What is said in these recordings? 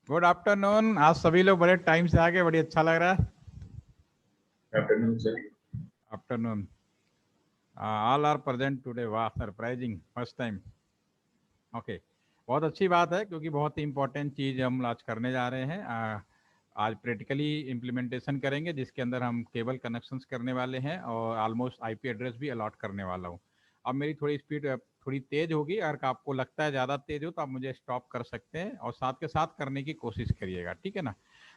Good afternoon. आज सभी लोग बड़े टाइम से आ गए, बड़ी अच्छा लग रहा है। Afternoon sir. Afternoon. All are present today. वाह, सरप्राइजिंग, फर्स्ट टाइम। ओके, बहुत अच्छी बात है क्योंकि बहुत ही इंपॉर्टेंट चीज़ हम आज करने जा रहे हैं। आज प्रैक्टिकली इम्प्लीमेंटेशन करेंगे जिसके अंदर हम केबल कनेक्शंस करने वाले हैं और ऑलमोस्ट आईपी एड्रेस भी अलॉट करने वाला हूँ। अब मेरी थोड़ी स्पीड थोड़ी तेज़ होगी, अगर आपको लगता है ज़्यादा तेज़ हो तो आप मुझे स्टॉप कर सकते हैं और साथ के साथ करने की कोशिश करिएगा, ठीक है ना।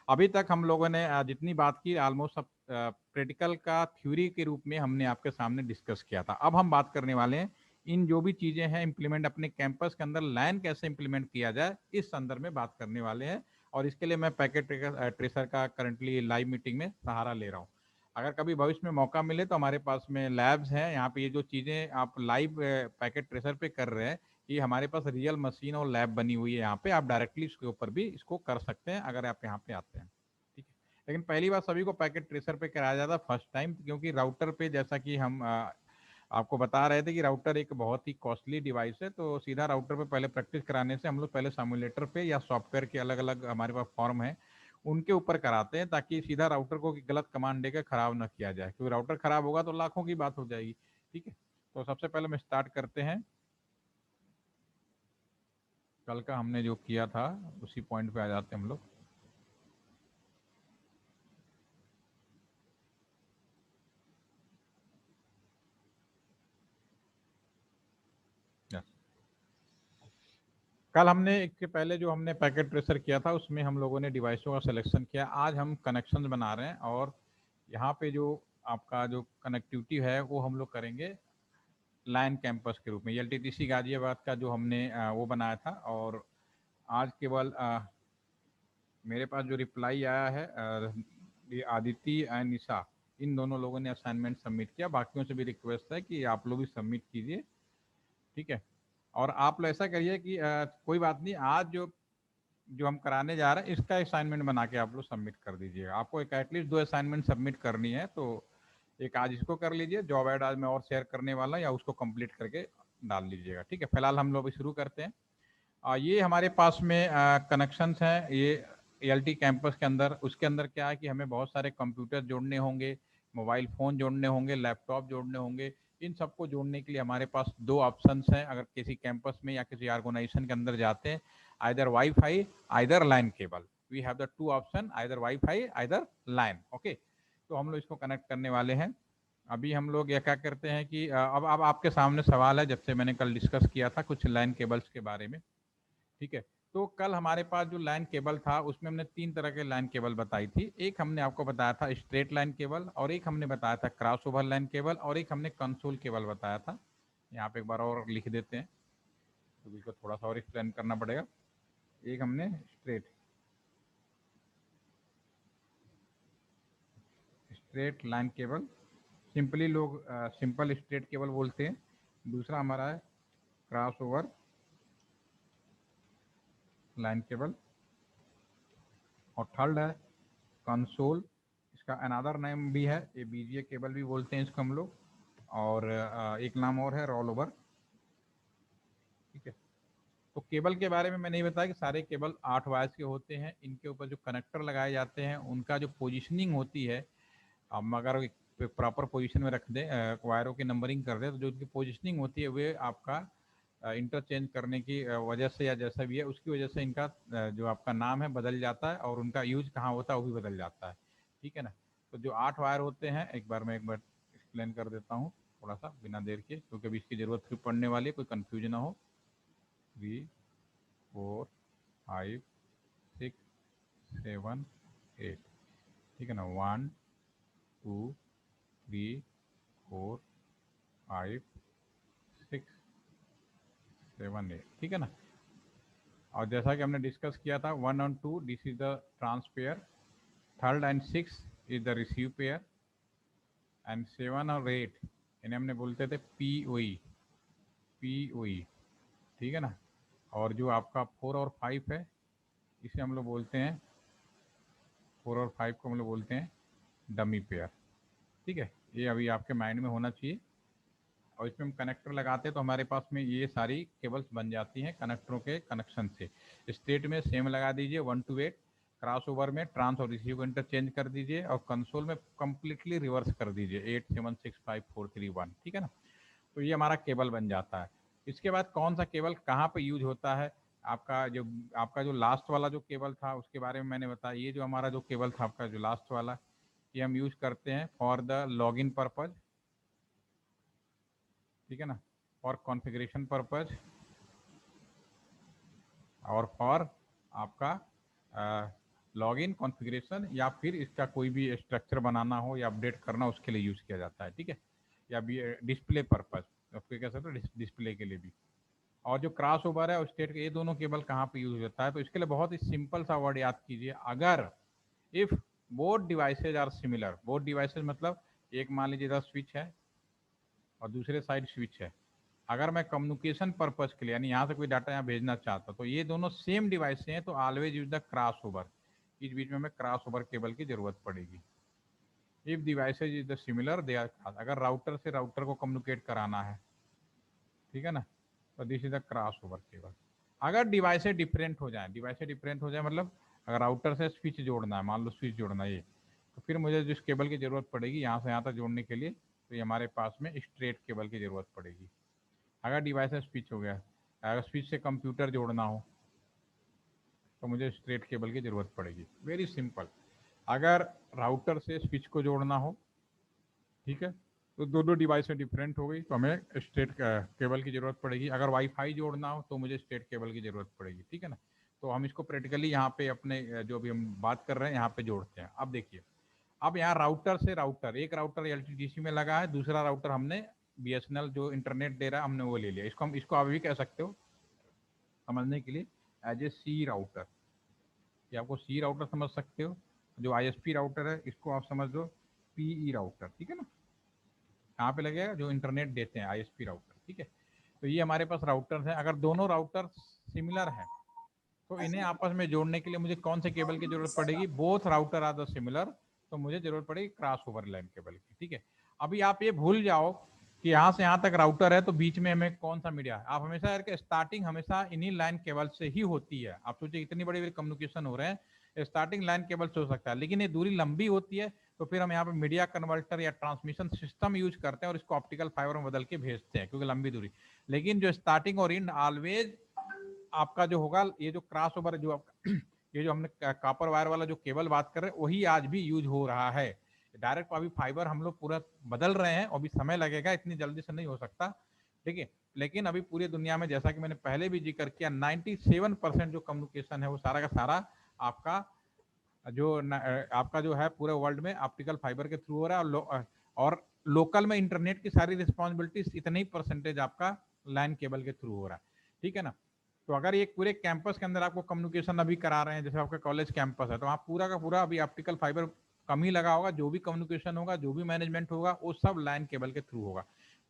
अभी तक हम लोगों ने जितनी बात की ऑलमोस्ट सब प्रैक्टिकल का थ्योरी के रूप में हमने आपके सामने डिस्कस किया था। अब हम बात करने वाले हैं इन जो भी चीज़ें हैं इम्प्लीमेंट अपने कैंपस के अंदर लैन कैसे इम्प्लीमेंट किया जाए, इस संदर्भ में बात करने वाले हैं। और इसके लिए मैं पैकेट ट्रेसर का करंटली लाइव मीटिंग में सहारा ले रहा हूँ। अगर कभी भविष्य में मौका मिले तो हमारे पास में लैब्स हैं, यहाँ पे ये जो चीज़ें आप लाइव पैकेट ट्रेसर पे कर रहे हैं, ये हमारे पास रियल मशीन और लैब बनी हुई है। यहाँ पे आप डायरेक्टली इसके ऊपर भी इसको कर सकते हैं अगर आप यहाँ पे आते हैं, ठीक है। लेकिन पहली बार सभी को पैकेट ट्रेसर पे कराया जाता है फर्स्ट टाइम, क्योंकि राउटर पे जैसा कि हम आपको बता रहे थे कि राउटर एक बहुत ही कॉस्टली डिवाइस है, तो सीधा राउटर पे पहले प्रैक्टिस कराने से हम लोग पहले सिमुलेटर पे या सॉफ्टवेयर के अलग अलग हमारे पास फॉर्म है उनके ऊपर कराते हैं, ताकि सीधा राउटर को गलत कमांड देकर खराब ना किया जाए, क्योंकि राउटर खराब होगा तो लाखों की बात हो जाएगी, ठीक है। तो सबसे पहले हम स्टार्ट करते हैं। कल का हमने जो किया था उसी पॉइंट पे आ जाते हैं हम लोग। Yes. कल हमने इसके पहले जो हमने पैकेट ट्रेसर किया था उसमें हम लोगों ने डिवाइसों का सिलेक्शन किया। आज हम कनेक्शन बना रहे हैं और यहाँ पे जो आपका जो कनेक्टिविटी है वो हम लोग करेंगे लाइन कैंपस के रूप में। एलटीटीसी गाजियाबाद का जो हमने वो बनाया था। और आज केवल मेरे पास जो रिप्लाई आया है ये आदिति एंड निशा, इन दोनों लोगों ने असाइनमेंट सबमिट किया। बाकियों से भी रिक्वेस्ट है कि आप लोग भी सबमिट कीजिए, ठीक है। और आप लोग ऐसा करिए कि कोई बात नहीं, आज जो जो हम कराने जा रहे हैं इसका असाइनमेंट बना के आप लोग सबमिट कर दीजिएगा। आपको एक एटलीस्ट 2 असाइनमेंट सबमिट करनी है, तो एक आज इसको कर लीजिए, जॉब ऐड आज मैं और शेयर करने वाला, या उसको कंप्लीट करके डाल लीजिएगा, ठीक है। फिलहाल हम लोग शुरू करते हैं। ये हमारे पास में कनेक्शंस हैं ये एल टी कैंपस के अंदर। उसके अंदर क्या है कि हमें बहुत सारे कंप्यूटर जोड़ने होंगे, मोबाइल फ़ोन जोड़ने होंगे, लैपटॉप जोड़ने होंगे। इन सबको जोड़ने के लिए हमारे पास दो ऑप्शंस हैं। अगर किसी कैंपस में या किसी ऑर्गेनाइजेशन के अंदर जाते हैं, either wifi either line cable, we have the two option, either wifi either line, okay. तो हम लोग इसको कनेक्ट करने वाले हैं। अभी हम लोग ये क्या करते हैं कि अब आपके सामने सवाल है, जब से मैंने कल डिस्कस किया था कुछ लाइन केबल्स के बारे में, ठीक है। तो कल हमारे पास जो लाइन केबल था उसमें हमने 3 तरह के लाइन केबल बताई थी। एक हमने आपको बताया था स्ट्रेट लाइन केबल, और एक हमने बताया था क्रॉस ओवर लाइन केबल, और एक हमने कंसोल केबल बताया था। यहाँ पे एक बार और लिख देते हैं क्योंकि इसको थोड़ा सा और एक्सप्लेन करना पड़ेगा। एक हमने straight straight line cable, simply लोग सिंपल स्ट्रेट केबल बोलते हैं। दूसरा हमारा है क्रॉस ओवर लाइन केबल, और थर्ड है कंसोल। इसका अनादर नेम भी है, ये बीजीए केबल भी बोलते हैं इसको हम लोग, और एक नाम और है रोल ओवर, ठीक है। तो केबल के बारे में मैं नहीं बताया कि सारे केबल 8 वायर्स के होते हैं। इनके ऊपर जो कनेक्टर लगाए जाते हैं उनका जो पोजिशनिंग होती है, हम अगर प्रॉपर पोजीशन में रख दें, वायरों की नंबरिंग कर दें, तो जो उनकी पोजीशनिंग होती है वे आपका इंटरचेंज करने की वजह से या जैसा भी है उसकी वजह से इनका जो आपका नाम है बदल जाता है, और उनका यूज कहाँ होता है वो भी बदल जाता है, ठीक है ना। तो जो 8 वायर होते हैं, एक बार एक्सप्लेन कर देता हूँ थोड़ा सा बिना देर के, क्योंकि अभी इसकी ज़रूरत फिर पड़ने वाली है, कोई कन्फ्यूजन ना हो। 3 4 5 6 7 8, ठीक है ना। 1 2 3 4 5 6 7 8, ठीक है ना। और जैसा कि हमने डिस्कस किया था, 1 और 2 this is the trans pair, third and 6 is the receive pair, and 7 और 8 इन्हें हमने बोलते थे पी ओ ई, ठीक है ना। और जो आपका 4 और 5 है, इसे हम लोग बोलते हैं 4 और 5 को हम लोग बोलते हैं डमी पेयर, ठीक है। ये अभी आपके माइंड में होना चाहिए। और इसमें हम कनेक्टर लगाते हैं तो हमारे पास में ये सारी केबल्स बन जाती हैं कनेक्टरों के कनेक्शन से। स्टेट में सेम लगा दीजिए 1 to 8, क्रॉस ओवर में ट्रांस और रिसीव को इंटरचेंज कर दीजिए और कंसोल में कंप्लीटली रिवर्स कर दीजिए 8765431, ठीक है ना। तो ये हमारा केबल बन जाता है। इसके बाद कौन सा केबल कहाँ पे यूज होता है, आपका जो लास्ट वाला जो केबल था उसके बारे में मैंने बताया। ये जो हमारा जो केबल था आपका जो लास्ट वाला, ये हम यूज करते हैं फॉर द लॉगिन पर्पज, ठीक है ना, फॉर कॉन्फ़िगरेशन पर्पज और फॉर आपका लॉगिन कॉन्फ़िगरेशन, या फिर इसका कोई भी स्ट्रक्चर बनाना हो या अपडेट करना उसके लिए यूज़ किया जाता है, ठीक है। या भी डिस्प्ले पर्पज, आपको कह सकते हो डिस्प्ले के लिए भी। और जो क्रॉस ओवर है और स्टेट के, ये दोनों केबल कहाँ पे यूज होता है, तो इसके लिए बहुत ही सिंपल सा वर्ड याद कीजिए। अगर if both devices are similar, both devices मतलब एक मान लीजिए इधर स्विच है और दूसरे साइड स्विच है, अगर मैं कम्युनिकेशन पर्पज के लिए यानी यहाँ से कोई डाटा यहाँ भेजना चाहता तो ये दोनों सेम डिवाइस हैं तो always use the cross over, इस बीच में हमें क्रॉस ओवर केबल की जरूरत पड़ेगी। If devices is the similar they are, अगर राउटर से राउटर को कम्युनिकेट कराना है, ठीक है ना, तो this is the cross over cable. अगर डिवाइसेज डिफरेंट हो जाए, डिवाइसेज डिफरेंट हो जाए मतलब अगर राउटर से स्विच जोड़ना है, मान लो स्विच जोड़ना है ये, तो फिर मुझे जिस केबल की जरूरत पड़ेगी यहाँ से यहाँ तक जोड़ने के लिए, तो ये हमारे पास में स्ट्रेट केबल की जरूरत पड़ेगी। अगर डिवाइस स्विच हो गया, अगर स्विच से कंप्यूटर जोड़ना हो तो मुझे स्ट्रेट केबल की जरूरत पड़ेगी। Very simple. अगर राउटर से स्विच को जोड़ना हो, ठीक है, तो दोनों डिवाइस डिफरेंट हो गई तो हमें स्ट्रेट केबल की जरूरत पड़ेगी। अगर वाईफाई जोड़ना हो तो मुझे स्ट्रेट केबल की जरूरत पड़ेगी, ठीक है ना। तो हम इसको प्रैक्टिकली यहाँ पे अपने जो भी हम बात कर रहे हैं यहाँ पे जोड़ते हैं। अब देखिए, अब यहाँ राउटर से राउटर, एक राउटर एलटीडीसी में लगा है, दूसरा राउटर हमने बीएसएनएल जो इंटरनेट दे रहा है हमने वो ले लिया। इसको आप भी कह सकते हो समझने के लिए एज ए सी राउटर, या आपको सी राउटर समझ सकते हो। जो आईएसपी राउटर है इसको आप समझ लो पीई राउटर, ठीक है ना। कहाँ पे लगेगा, जो इंटरनेट देते हैं आईएसपी राउटर, ठीक है। तो ये हमारे पास राउटर्स हैं। अगर दोनों राउटर सिमिलर हैं तो इन्हें आपस में जोड़ने के लिए मुझे कौन से केबल की जरूरत पड़ेगी, both router are the similar, तो मुझे जरूरत पड़ेगी क्रॉस ओवर लाइन केबल की, ठीक है। अभी आप ये भूल जाओ कि यहाँ से यहाँ तक राउटर है तो बीच में हमें कौन सा मीडिया है। आप हमेशा यार स्टार्टिंग हमेशा इन्हीं लाइन केबल से ही होती है। आप सोचिए इतनी बड़ी बड़ी कम्युनिकेशन हो रहे हैं, स्टार्टिंग लाइन केबल से हो सकता है, लेकिन ये दूरी लंबी होती है तो फिर हम यहाँ पे मीडिया कन्वर्टर या ट्रांसमिशन सिस्टम यूज करते हैं और इसको ऑप्टिकल फाइबर में बदल के भेजते हैं क्योंकि लंबी दूरी। लेकिन जो स्टार्टिंग और एंड ऑलवेज आपका जो होगा, ये जो क्रॉस ओवर जो आपका ये जो हमने कॉपर वायर वाला जो केबल बात कर रहे हैं वही आज भी यूज हो रहा है। डायरेक्ट अभी फाइबर हम लोग पूरा बदल रहे हैं, अभी समय लगेगा, इतनी जल्दी से नहीं हो सकता, ठीक है। लेकिन अभी पूरी दुनिया में जैसा कि मैंने पहले भी जिक्र किया 97% जो कम्युनिकेशन है वो सारा का सारा आपका आपका जो है पूरे वर्ल्ड में ऑप्टिकल फाइबर के थ्रू हो रहा है। और लोकल में इंटरनेट की सारी रिस्पॉन्सिबिलिटीज इतनी परसेंटेज आपका लाइन केबल के थ्रू हो रहा है, ठीक है ना। तो अगर ये पूरे कैंपस के अंदर आपको कम्युनिकेशन अभी करा रहे हैं, जैसे आपका कॉलेज कैंपस है, तो वहाँ पूरा का पूरा अभी ऑप्टिकल फाइबर कम ही लगा होगा, जो भी कम्युनिकेशन होगा, जो भी मैनेजमेंट होगा, वो सब लाइन केबल के थ्रू होगा।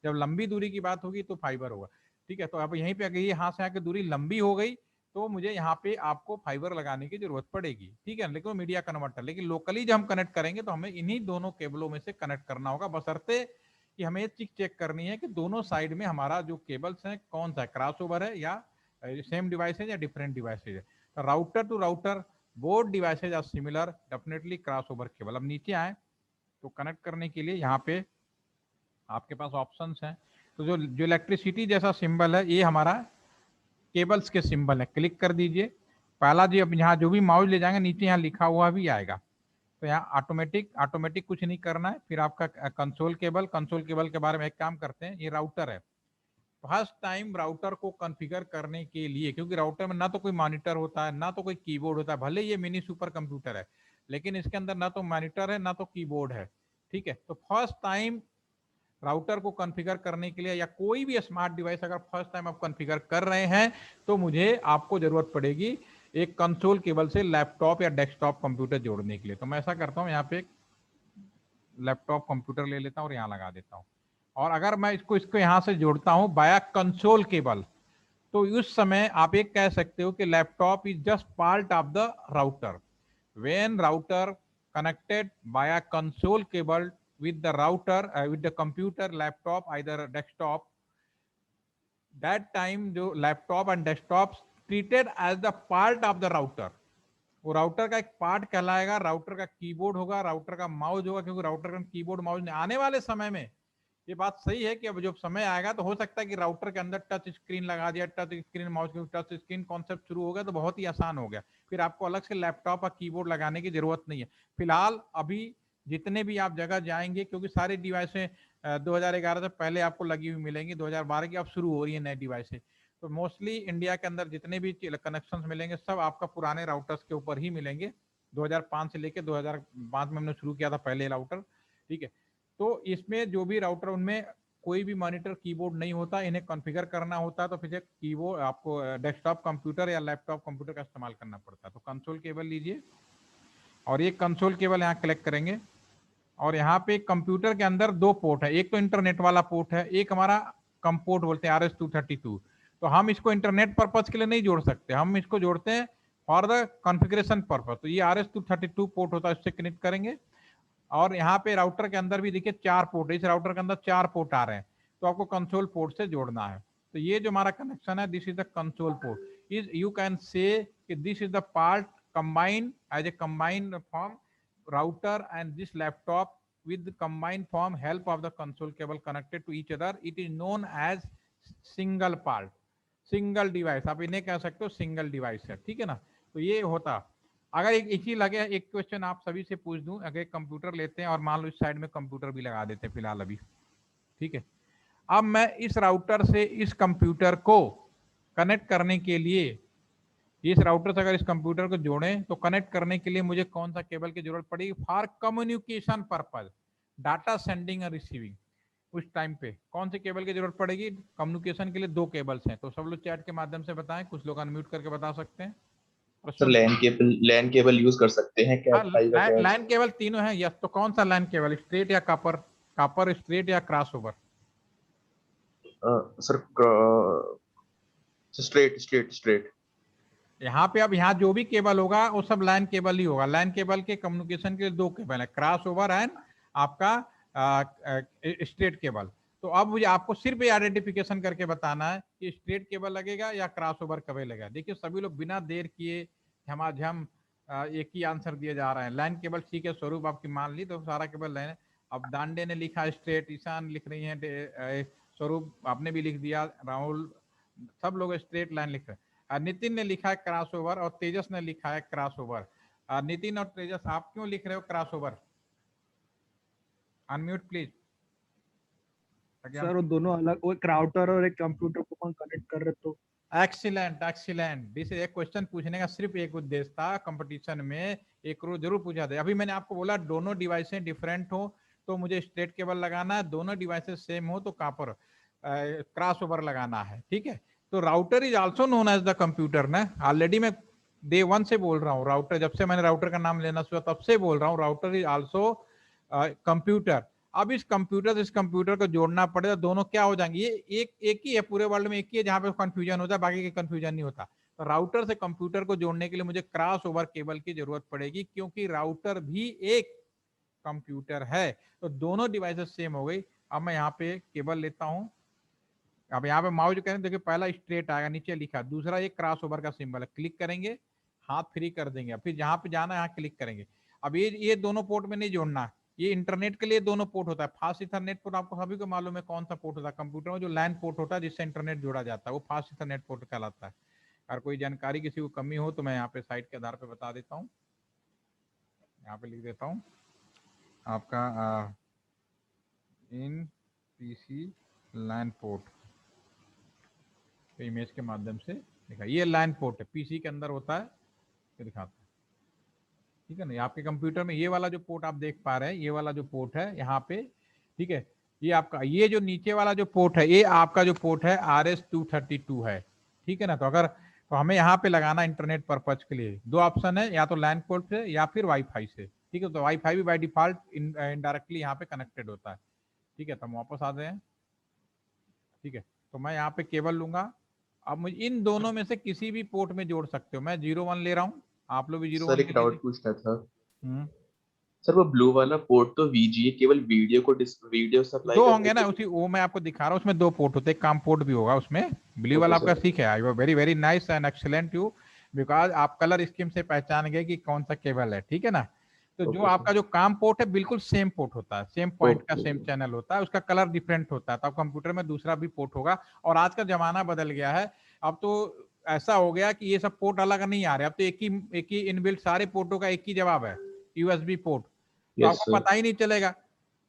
जब लंबी दूरी की बात होगी तो फाइबर होगा, ठीक है। तो अब यहीं पे अगर यहाँ से आके दूरी लंबी हो गई तो मुझे यहाँ पे आपको फाइबर लगाने की जरूरत पड़ेगी, ठीक है, लेकिन मीडिया कन्वर्टर। लेकिन लोकली जब हम कनेक्ट करेंगे तो हमें इन्हीं दोनों केबलों में से कनेक्ट करना होगा, बशर्ते कि हमें ये चीज चेक करनी है कि दोनों साइड में हमारा जो केबल्स है कौन सा है, क्रॉस ओवर है या सेम डिवाइसेज या डिफरेंट डिवाइसेज है। तो router to router both devices are similar, definitely cross over cable. अब नीचे आए तो कनेक्ट करने के लिए यहाँ पे आपके पास ऑप्शंस हैं। तो जो जो इलेक्ट्रिसिटी जैसा सिंबल है ये हमारा केबल्स के सिंबल है, क्लिक कर दीजिए। पहला जी, अब यहाँ जो भी माउस ले जाएंगे नीचे यहाँ लिखा हुआ भी आएगा। तो यहाँ ऑटोमेटिक कुछ नहीं करना है। फिर आपका कंसोल केबल के बारे में एक काम करते हैं, ये राउटर है। फर्स्ट टाइम राउटर को कॉन्फ़िगर करने के लिए, क्योंकि राउटर में ना तो कोई मॉनिटर होता है ना तो कोई कीबोर्ड होता है, भले ये मिनी सुपर कंप्यूटर है लेकिन इसके अंदर ना तो मॉनिटर है ना तो कीबोर्ड है, ठीक है। तो फर्स्ट टाइम राउटर को कॉन्फ़िगर करने के लिए या कोई भी स्मार्ट डिवाइस अगर फर्स्ट टाइम आप कॉन्फ़िगर कर रहे हैं तो मुझे आपको जरूरत पड़ेगी एक कंसोल केबल से लैपटॉप या डेस्कटॉप कंप्यूटर जोड़ने के लिए। तो मैं ऐसा करता हूं, यहाँ पे एक लैपटॉप कंप्यूटर ले लेता हूं और यहाँ लगा देता हूं। और अगर मैं इसको यहाँ से जोड़ता हूं बाया कंसोल केबल, तो उस समय आप एक कह सकते हो कि laptop is just part of the router. When router connected via console cable with the router, with the computer, laptop, either desktop, that time जो laptop and desktop treated as the part of the router, वो router का एक part कहलाएगा, router का keyboard होगा, router का mouse होगा, क्योंकि राउटर का कीबोर्ड माउस नहीं। आने वाले समय में ये बात सही है कि अब जो समय आएगा तो हो सकता है कि राउटर के अंदर टच स्क्रीन लगा दिया, टच स्क्रीन माउस के टच स्क्रीन कॉन्सेप्ट शुरू हो गया तो बहुत ही आसान हो गया, फिर आपको अलग से लैपटॉप और कीबोर्ड लगाने की जरूरत नहीं है। फिलहाल अभी जितने भी आप जगह जाएंगे, क्योंकि सारी डिवाइसें 2011 से पहले आपको लगी हुई मिलेंगी, 2012 की अब शुरू हो रही है नई डिवाइसें, तो मोस्टली इंडिया के अंदर जितने भी कनेक्शंस मिलेंगे सब आपका पुराने राउटर्स के ऊपर ही मिलेंगे। 2005 से लेके 2005 में हमने शुरू किया था पहले राउटर, ठीक है। तो इसमें जो भी राउटर, उनमें कोई भी मॉनिटर कीबोर्ड नहीं होता, इन्हें कॉन्फ़िगर करना होता है तो फिर कीबोर्ड आपको डेस्कटॉप कंप्यूटर या लैपटॉप कंप्यूटर का इस्तेमाल करना पड़ता है। तो कंसोल केबल लीजिए और ये कंसोल केबल यहाँ कलेक्ट करेंगे और यहाँ पे कंप्यूटर के अंदर दो पोर्ट है, एक तो इंटरनेट वाला पोर्ट है, एक हमारा कम पोर्ट बोलते हैं RS-232। तो हम इसको इंटरनेट पर्पज के लिए नहीं जोड़ सकते, हम इसको जोड़ते हैं फॉर द कॉन्फ़िगरेशन पर्पज। तो ये RS-232 पोर्ट होता है, इससे कनेक्ट करेंगे। और यहाँ पे राउटर के अंदर भी देखिए 4 पोर्ट है, इस राउटर के अंदर 4 पोर्ट आ रहे हैं, तो आपको कंसोल पोर्ट से जोड़ना है। तो ये जो हमारा कनेक्शन है, this is the console port. Is you can say कि this is the part combined as a combined form router and this laptop with the combined form help of the console cable connected to each other, it is known as single part, single device, आप इन्हें कह सकते हो single device है, ठीक है ना। तो ये होता, अगर एक ही लगे, एक क्वेश्चन आप सभी से पूछ दूं, अगर एक कंप्यूटर लेते हैं और मान लो इस साइड में कंप्यूटर भी लगा देते हैं फिलहाल अभी, ठीक है। अब मैं इस राउटर से इस कंप्यूटर को कनेक्ट करने के लिए, इस राउटर से अगर इस कंप्यूटर को जोड़ें तो कनेक्ट करने के लिए मुझे कौन सा केबल की जरूरत पड़ेगी? For communication purpose, data sending और रिसीविंग। उस टाइम पे कौन से केबल की जरूरत पड़ेगी? कम्युनिकेशन के लिए 2 केबल्स हैं। तो सब लोग चैट के माध्यम से बताएं, कुछ लोग अनम्यूट करके बता सकते हैं। सर लैन केबल यूज कर सकते हैं, हाँ, कैट फाइबर है। लैन केबल तीनों है यस। तो कौन सा लैन केबल, स्ट्रेट या कॉपर? कॉपर, स्ट्रेट या cross over? Sir straight straight straight. यहाँ पे अब यहाँ जो भी केबल होगा वो सब लैन केबल ही होगा। लैन केबल के कम्युनिकेशन के लिए 2 केबल है, क्रॉस ओवर एंड आपका स्ट्रेट केबल। तो अब मुझे आपको सिर्फ ये आइडेंटिफिकेशन करके बताना है कि स्ट्रेट केबल लगेगा या क्रॉस ओवर केबल लगेगा। देखिए सभी लोग बिना देर किए झमाझम एक ही आंसर दिए जा रहे हैं। लैन केबल ठीक है, स्वरूप आपकी मान ली तो सारा केबल लैन। अब दांडे ने लिखा स्ट्रेट, ईशान लिख रही है, स्वरूप आपने भी लिख दिया, राहुल, सब लोग स्ट्रेट लाइन लिख रहे हैं। नितिन ने लिखा है क्रॉस ओवर और तेजस ने लिखा है क्रॉस ओवर। नितिन और तेजस आप क्यों लिख रहे हो cross over? Unmute please. Sir वो दोनों अलग, वो एक राउटर और एक कंप्यूटर को कनेक्ट कर रहे तो। एक्सीलेंट एक्सीलेंट, दिस एक क्वेश्चन पूछने का सिर्फ एक उद्देश्य था, कंपटीशन में एक रोज जरूर पूछा था। अभी मैंने आपको बोला दोनों डिवाइसें डिफरेंट हो तो मुझे स्ट्रेट केबल लगाना है, दोनों डिवाइसेस सेम हो तो कॉपर क्रॉस ओवर लगाना है, ठीक है। तो router is also known as the computer ना, ऑलरेडी मैं डे 1 से बोल रहा हूँ, राउटर जब से मैंने राउटर का नाम लेना शुरू तब से बोल रहा हूँ, राउटर इज आल्सो कंप्यूटर। अब इस कंप्यूटर से इस कंप्यूटर को जोड़ना पड़ेगा, दोनों क्या हो जाएंगे? ये एक ही है पूरे वर्ल्ड में, एक ही है जहां पे कंफ्यूजन होता है, बाकी के कंफ्यूजन नहीं होता। तो राउटर से कंप्यूटर को जोड़ने के लिए मुझे क्रॉस ओवर केबल की जरूरत पड़ेगी, क्योंकि राउटर भी एक कंप्यूटर है। तो दोनों डिवाइसेस सेम हो गई। अब मैं यहाँ पे केबल लेता हूँ, अब यहाँ पे माउस जो करें देखिए, पहला स्ट्रेट आएगा, नीचे लिखा, दूसरा एक क्रॉस ओवर का सिंबल है, क्लिक करेंगे, हाथ फ्री कर देंगे, फिर जहां पे जाना है यहाँ क्लिक करेंगे। अब ये दोनों पोर्ट में नहीं जोड़ना, ये इंटरनेट के लिए दोनों पोर्ट होता है। फास्ट इथरनेट पोर्ट आपको सभी को मालूम है कौन सा पोर्ट होता है कंप्यूटर में, जो लैन पोर्ट होता है जिससे इंटरनेट जोड़ा जाता है, वो फास्ट इथरनेट पोर्ट कहलाता है। अगर कोई जानकारी किसी को कमी हो तो मैं यहाँ पे साइट के आधार पे बता देता हूँ, यहाँ पे लिख देता हूँ आपका इन पीसी लैन पोर्ट, इमेज के माध्यम से देखा, ये लैन पोर्ट है, पीसी के अंदर होता है, ये दिखाता है, ठीक है ना। आपके कंप्यूटर में ये वाला जो पोर्ट आप देख पा रहे हैं, ये वाला जो पोर्ट है यहाँ पे, ठीक है, ये आपका, ये जो नीचे वाला जो पोर्ट है, ये आपका जो पोर्ट है RS-232 है, ठीक है ना। तो अगर तो हमें यहाँ पे लगाना इंटरनेट पर्पज के लिए 2 ऑप्शन है, या तो लैन पोर्ट से या फिर वाईफाई से, ठीक है। तो वाईफाई भी बाय डिफॉल्ट इनडायरेक्टली यहाँ पे कनेक्टेड होता है, ठीक है। तो हम वापस आते हैं, ठीक है। तो मैं यहाँ पे केबल लूंगा, अब मुझे इन दोनों में से किसी भी पोर्ट में जोड़ सकते हो। मैं 01 ले रहा हूँ, आप लोग भी 01 सर एक ले डाउट लीजिए। पूछना था। सर वो ब्लू वाला पोर्ट तो वीजीए केवल वीडियो सप्लाई दो करने होंगे ना के लिए। उसी, वो मैं आपको दिखा रहा हूँ, उसमें दो पोर्ट होते हैं, काम पोर्ट भी होगा उसमें। ब्लू ओके वाला आपका सर। ठीक है, आई वो very very nice and excellent you, because आप कलर स्कीम से पहचान गए कि कौन सा केबल है, ठीक है ना। तो जो ओके सर। आपका जो काम पोर्ट है बिल्कुल सेम पोर्ट होता है, सेम पॉइंट का ओके। सेम चैनल होता है, उसका कलर डिफरेंट होता है, तो आप कंप्यूटर में दूसरा भी पोर्ट होगा। और आज का जमाना बदल गया है, अब तो ऐसा हो गया कि ये सब पोर्ट अलग नहीं आ रहे, अब तो एक ही इनबिल्ट सारे पोर्टों का एक ही जवाब है, यूएसबी पोर्ट। तो यस आपको सर। पता ही नहीं चलेगा।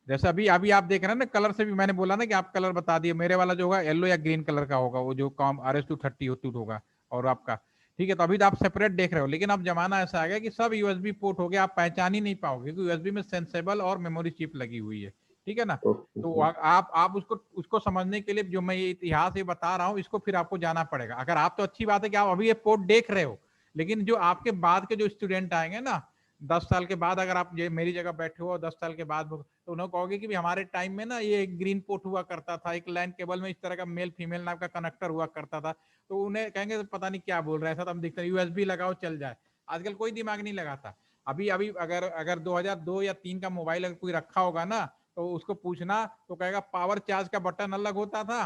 जैसे अभी अभी आप देख रहे हैं ना, कलर से भी मैंने बोला ना कि आप कलर बता दिए, मेरे वाला जो होगा येलो या ग्रीन कलर का होगा, वो जो कॉम RS-232 होगा, और आपका ठीक है। तो अभी तो आप सेपरेट देख रहे हो, लेकिन अब जमाना ऐसा आ गया कि सब यूएसबी पोर्ट हो गया, आप पहचान ही नहीं पाओगे, क्योंकि यूएसबी में सेंसेबल और मेमोरी चिप लगी हुई है, ठीक है ना। ओके तो सर। आप उसको उसको समझने के लिए जो मैं ये इतिहास ये बता रहा हूँ, इसको फिर आपको जाना पड़ेगा। अगर आप, तो अच्छी बात है कि आप अभी ये पोर्ट देख रहे हो, लेकिन जो आपके बाद के जो स्टूडेंट आएंगे ना, 10 साल के बाद, अगर आप ये मेरी जगह बैठे हो और 10 साल के बाद, तो उन्हें कहोगे कि भी हमारे टाइम में ना ये एक ग्रीन पोर्ट हुआ करता था, एक लैंड केबल में इस तरह का मेल फीमेल नाम का कनेक्टर हुआ करता था। तो उन्हें कहेंगे पता नहीं क्या बोल रहा है, ऐसा तो हम दिखते हैं, यूएसबी लगाओ चल जाए। आजकल कोई दिमाग नहीं लगाता। अभी अभी अगर अगर 2002 या 3 का मोबाइल अगर कोई रखा होगा ना, तो उसको पूछना तो कहेगा पावर चार्ज का बटन अलग होता था,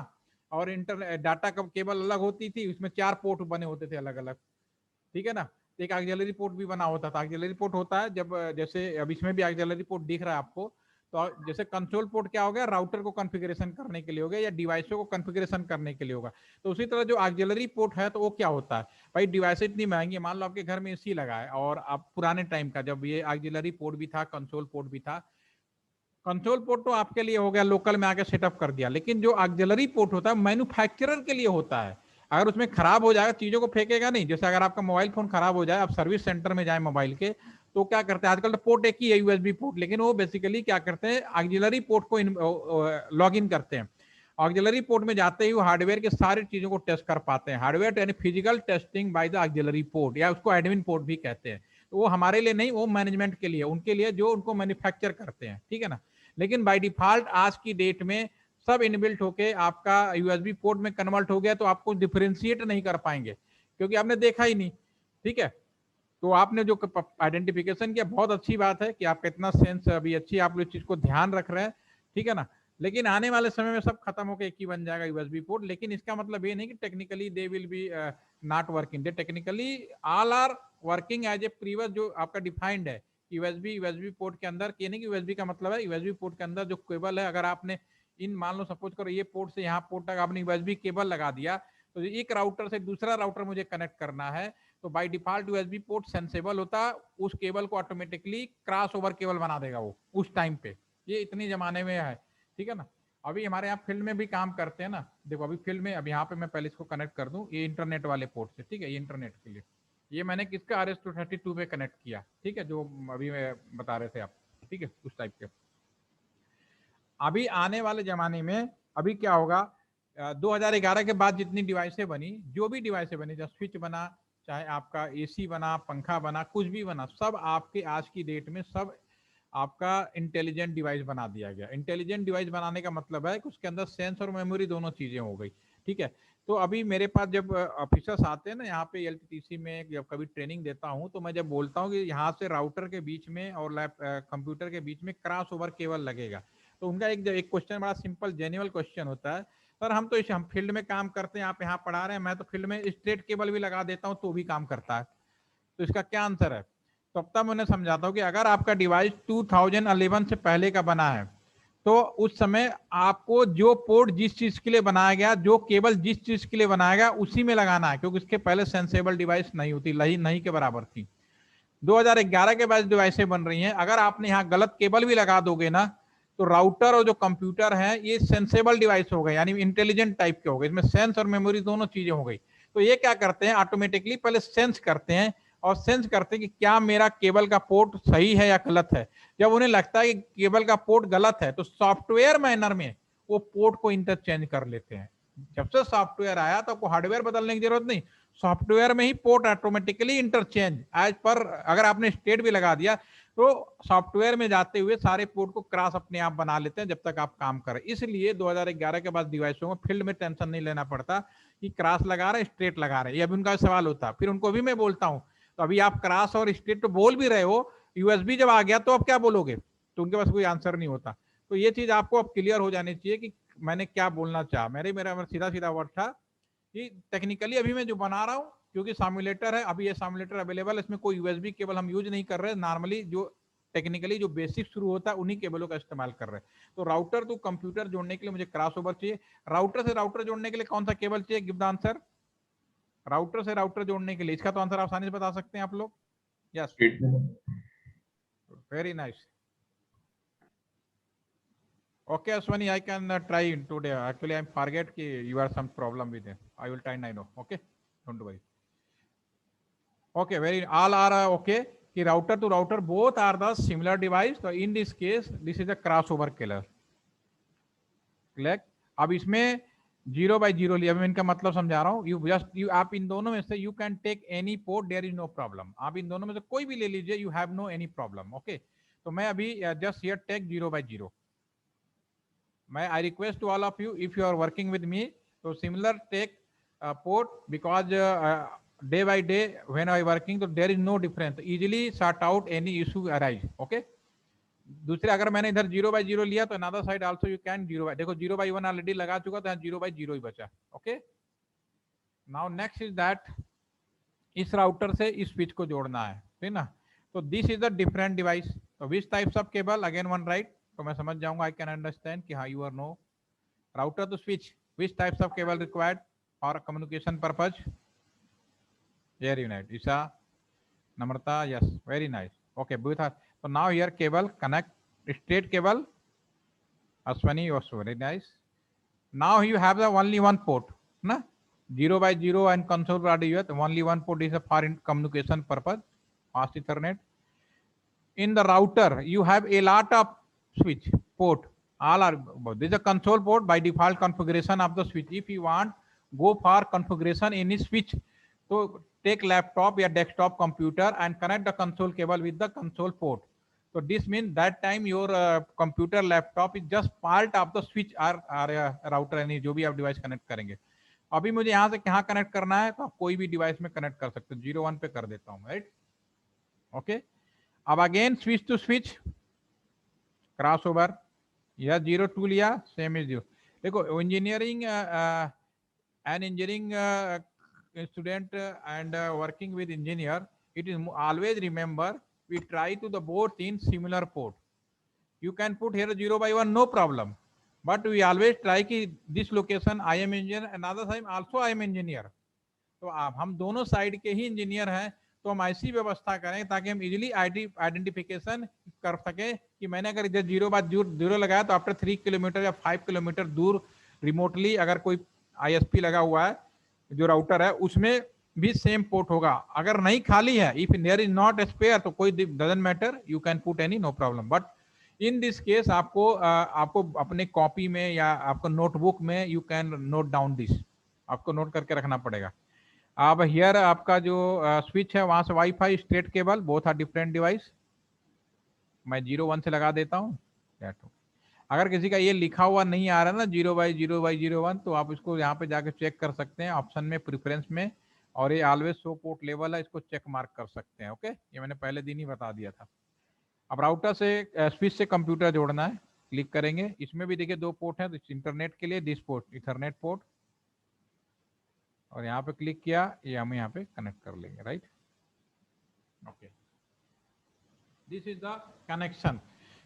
और इंटरनेट डाटा का केबल अलग होती थी, उसमें 4 पोर्ट बने होते थे अलग अलग, ठीक है ना। एक ऑक्सिलरी पोर्ट भी बना होता था। ऑक्सिलरी पोर्ट होता है जब, जैसे अब इसमें भी ऑक्सिलरी पोर्ट दिख रहा है आपको, तो जैसे कंसोल पोर्ट क्या हो गया, राउटर को कॉन्फ़िगरेशन करने के लिए हो गया, या डिवाइसों को कॉन्फ़िगरेशन करने के लिए होगा। तो उसी तरह जो ऑक्सिलरी पोर्ट है, तो वो क्या होता है भाई, डिवाइस इतनी महंगी है, मान लो आपके घर में एसी लगा है, और आप पुराने टाइम का जब ये ऑक्सिलरी पोर्ट भी था, कंसोल पोर्ट भी था। कंसोल पोर्ट तो आपके लिए हो गया, लोकल में आके सेटअप कर दिया, लेकिन जो ऑक्सिलरी पोर्ट होता है मैन्युफैक्चरर के लिए होता है। अगर उसमें खराब हो जाएगा, चीजों को फेंकेगा नहीं। जैसे अगर आपका मोबाइल फोन खराब हो जाए, आप सर्विस सेंटर में जाए मोबाइल के, तो क्या करते हैं, आजकल तो पोर्ट एक ही है, यूएसबी पोर्ट, लेकिन वो बेसिकली क्या करते हैं, ऑक्सिलरी पोर्ट को लॉग इन करते हैं। ऑक्सिलरी पोर्ट में जाते ही वो हार्डवेयर के सारी चीजों को टेस्ट कर पाते हैं। हार्डवेयर यानी physical testing by the auxiliary port, या उसको एडमिन पोर्ट भी कहते हैं। तो वो हमारे लिए नहीं, वो मैनेजमेंट के लिए, उनके लिए जो उनको मैन्युफैक्चर करते हैं, ठीक है ना। लेकिन बाय डिफॉल्ट आज की डेट में सब इनबिल्ट होके आपका यूएसबी पोर्ट में कन्वर्ट हो गया, तो आपको डिफरेंशिएट नहीं कर पाएंगे, क्योंकि आपने देखा ही नहीं, ठीक है। तो आपने जो आइडेंटिफिकेशन किया, बहुत अच्छी बात है कि आपका इतना सेंस अभी अच्छी, आप इस चीज को ध्यान रख रहे हैं, ठीक है ना। लेकिन आने वाले समय में सब खत्म होकर एक ही बन जाएगा यूएसबी पोर्ट, लेकिन इसका मतलब ये नहीं कि technically they will be not working, they technically all are working as a previous, जो आपका डिफाइंड है यूएसबी पोर्ट के अंदर। ये नहीं कि यूएसबी का मतलब है यूएसबी पोर्ट के अंदर जो केबल है, अगर आपने इन, मान लो सपोज करो ये पोर्ट से यहाँ पोर्ट तक आपने यूएसबी केबल लगा दिया, तो एक राउटर से दूसरा राउटर मुझे कनेक्ट करना है, तो by default USB port sensible होता है, उस केबल को ऑटोमेटिकली क्रॉस ओवर केबल बना देगा वो उस टाइम पे। ये इतनी जमाने में है, ठीक है ना। अभी हमारे यहाँ फील्ड में भी काम करते हैं ना, देखो अभी फील्ड में, अब यहाँ पे मैं पहले इसको कनेक्ट कर दूं, ये इंटरनेट वाले पोर्ट से, ठीक है, ये इंटरनेट के लिए, ये मैंने किसका RS-232 पे कनेक्ट किया, ठीक है, जो अभी मैं बता रहे थे आप, ठीक है, उस टाइप के। अभी आने वाले जमाने में अभी क्या होगा, 2011 के बाद जितनी डिवाइसें बनी, जो भी डिवाइसें बनी, जैसे स्विच बना, चाहे आपका एसी बना, पंखा बना, कुछ भी बना, सब आपके आज की डेट में सब आपका इंटेलिजेंट डिवाइस बना दिया गया। इंटेलिजेंट डिवाइस बनाने का मतलब है कि उसके अंदर सेंस और मेमोरी दोनों चीजें हो गई, ठीक है। तो अभी मेरे पास जब ऑफिसर्स आते हैं ना यहाँ पे एलटीटीसी में, जब कभी ट्रेनिंग देता हूँ, तो मैं जब बोलता हूँ कि यहाँ से राउटर के बीच में और लैप कंप्यूटर के बीच में क्रॉस ओवर केबल लगेगा, तो उनका एक क्वेश्चन बड़ा सिंपल जेन्युइन क्वेश्चन होता है, सर हम तो हम फील्ड में काम करते हैं, आप यहाँ पढ़ा रहे हैं, मैं तो फील्ड में स्ट्रेट केबल भी लगा देता हूँ तो भी काम करता है, तो इसका क्या आंसर है। तो अब तक मैंने समझाता हूँ कि अगर आपका डिवाइस 2011 से पहले का बना है, तो उस समय आपको जो पोर्ट जिस चीज के लिए बनाया गया, जो केबल जिस चीज के लिए बनाया गया, उसी में लगाना है, क्योंकि उसके पहले सेंसेबल डिवाइस नहीं होती, नहीं के बराबर थी। 2011 के बाद डिवाइसें बन रही हैं, अगर आपने यहाँ गलत केबल भी लगा दोगे ना, तो राउटर और जो कंप्यूटर है ये सेंसेबल डिवाइस हो गए, यानी इंटेलिजेंट टाइप के हो गए, इसमें सेंस और मेमोरी दोनों चीजें हो गई। तो ये क्या करते हैं, ऑटोमेटिकली पहले सेंस करते हैं, और सेंस करते हैं कि क्या मेरा केबल का पोर्ट सही है या गलत है। जब उन्हें लगता है कि केबल का पोर्ट गलत है, तो सॉफ्टवेयर मैनर में वो पोर्ट को इंटरचेंज कर लेते हैं। जब से सॉफ्टवेयर आया तो आपको हार्डवेयर बदलने की जरूरत नहीं, सॉफ्टवेयर में ही port automatically interchange as per, अगर आपने स्टेट भी लगा दिया तो सॉफ्टवेयर में जाते हुए सारे पोर्ट को क्रॉस अपने आप बना लेते हैं जब तक आप काम करें। इसलिए 2011 के बाद डिवाइसों को फील्ड में टेंशन नहीं लेना पड़ता कि क्रॉस लगा रहे हैं स्ट्रेट लगा रहे हैं, ये अभी उनका सवाल होता है। फिर उनको भी मैं बोलता हूं, तो अभी आप क्रॉस और स्ट्रेट तो बोल भी रहे हो, यूएसबी जब आ गया तो अब क्या बोलोगे, तो उनके पास कोई आंसर नहीं होता। तो ये चीज आपको अब क्लियर हो जानी चाहिए कि मैंने क्या बोलना चाहा। मेरा सीधा सीधा वर्ड था कि टेक्निकली अभी मैं जो बना रहा हूँ, क्योंकि सामुलेटर है, अभी ये सामुलेटर अवेलेबल है, इसमें कोई यूएसबी केबल हम यूज नहीं कर रहे, नॉर्मली जो टेक्निकली जो बेसिक शुरू होता है उन्हीं केबलों का इस्तेमाल कर रहे हैं। तो राउटर टू कंप्यूटर जोड़ने के लिए मुझे क्रॉस ओवर चाहिए। राउटर से राउटर जोड़ने के लिए कौन सा केबल चाहिए, गिव द आंसर। राउटर से राउटर जोड़ने के लिए इसका तो आंसर आसानी से बता सकते हैं आप लोग। Yes, very nice. Okay, Ashwani, I can try today. Actually, I forget कि you have some problem with it. I will try and I know. Okay, don't worry. Okay, very all are okay. कि router to router both are the similar device. So in this case, this is a crossover killer. Correct? अब इसमें 0 by 0 लिया, मैं इनका मतलब समझा रहा हूँ। you आप इन दोनों में से you can take any port, there is no problem. आप इन दोनों में से कोई भी ले लीजिए, you have no any problem. Okay, तो मैं अभी just here take 0 by 0. I request to all of you, if you are working with me, so similar take port, because day by day when I working, so there is no difference, easily sort out any issue arise. Okay, दूसरे अगर मैंने इधर 0 by 0 लिया तो another side also you can 0 by, देखो 0 by 1 already लगा चुका, तो 0 by 0 ही बचा. Okay, now next is that इस राउटर से इस स्विच को जोड़ना है, ठीक ना. तो this is the different device. तो which types of cable, again one right, तो मैं समझ जाऊंगा, आई कैन अंडरस्टैंड कि हाँ you are no. Router to switch, which types of cable required for communication purpose. Very nice Isha, Namrata, yes, very nice. Okay both. तो now here cable connect straight cable. Ashwani, also very nice. Now you have the only one port, na? 0 by 0 and console radio, only one port is for communication purpose, fast Ethernet. In the router, you have a lot of switch port. All are, this is a console port by default configuration of the switch. If you want go for configuration any switch, so take laptop or desktop computer and connect the console cable with the console port. So this means that time your computer laptop is just part of the switch or router, यानी जो भी आप device connect करेंगे. अभी मुझे यहाँ से कहाँ कनेक्ट करना है, तो आप कोई भी डिवाइस में कनेक्ट कर सकते हो. 0 1 पे कर देता हूँ, राइट. ओके, अब again switch to switch cross over, या 0 2 लिया, सेम इज 0. देखो engineering an engineering student and working with engineer, it is always remember we try to the both in similar port. You can put here 0 by 1, no problem, but we always try कि this location I am engineer, another time also I am engineer. तो आप हम दोनों side के ही engineer हैं, तो हम ऐसी व्यवस्था करें ताकि हम इजीली आइडेंटिफिकेशन कर सके कि मैंने अगर इधर 0 by 0 लगाया तो आफ्टर 3 किलोमीटर या 5 किलोमीटर दूर रिमोटली अगर कोई ISP लगा हुआ है, जो राउटर है, उसमें भी सेम पोर्ट होगा. अगर नहीं खाली है, if there is not spare, तो कोई doesn't matter, you can put any, no problem. But in this case आपको अपने कॉपी में या आपको नोटबुक में you can note down this, आपको नोट करके रखना पड़ेगा. अब हियर आपका जो स्विच है वहां से wifi straight cable, both are different device. मैं 0 1 से लगा देता हूँ. अगर किसी का ये लिखा हुआ नहीं आ रहा ना 0 by 0 by 0 1, तो आप इसको यहाँ पे जाके चेक कर सकते हैं ऑप्शन में, प्रेफरेंस में, और ये ऑलवेज शो पोर्ट लेवल है, इसको चेक मार्क कर सकते हैं. ओके, ये मैंने पहले दिन ही बता दिया था. अब राउटर से स्विच से कंप्यूटर जोड़ना है, क्लिक करेंगे. इसमें भी देखिए 2 पोर्ट है, इंटरनेट के लिए दिस पोर्ट, इथरनेट पोर्ट, और यहाँ पे क्लिक किया, ये हम यहाँ पे कनेक्ट कर लेंगे, right. Okay, this is the connection.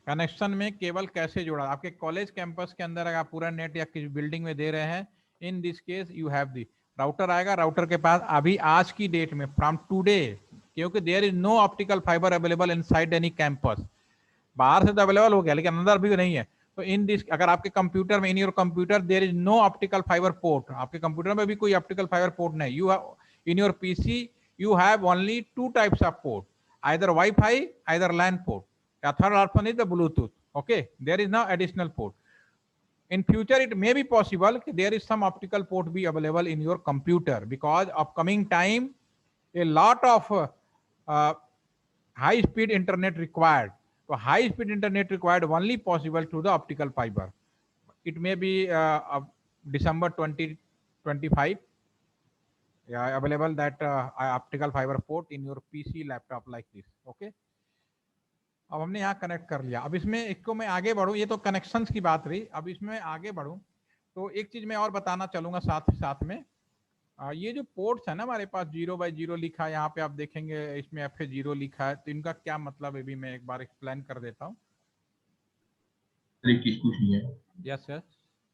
Connection में केबल कैसे जोड़ा, आपके कॉलेज कैंपस के अंदर अगर आप पूरा नेट या किसी बिल्डिंग में दे रहे हैं, in this case you have the router आएगा. राउटर के पास अभी आज की डेट में फ्रॉम टुडे, क्योंकि there is no optical fibre available inside any campus, बाहर से तो अवेलेबल हो गया लेकिन अंदर भी नहीं है. तो इन दिस, अगर आपके कंप्यूटर में, in your computer there is no optical fibre port, आपके कंप्यूटर में भी कोई ऑप्टिकल फाइबर पोर्ट नहीं. You have in your PC you have only 2 types of port, either wifi, either LAN port. The third option is the Bluetooth. Okay, there is no additional port. In future, it may be possible that there is some optical port be available in your computer, because of coming time, a lot of high-speed internet required. So high-speed internet required only possible through the optical fiber. It may be December 2025. Yeah, available that optical fiber port in your PC, laptop like this. Okay. अब हमने यहाँ connect कर लिया। अब इसमें इसको मैं आगे बढ़ूँ, ये तो कनेक्शंस की बात रही, अब इसमें आगे बढ़ूँ तो एक चीज मैं और बताना चलूंगा साथ साथ में। ये जो पोर्ट्स है ना हमारे पास 0/0 लिखा है, यहाँ पे आप देखेंगे इसमें FA0 लिखा है, तो इनका क्या मतलब है भी मैं एक बार एक्सप्लेन कर देता हूँ। कुछ नहीं है। Yes yes.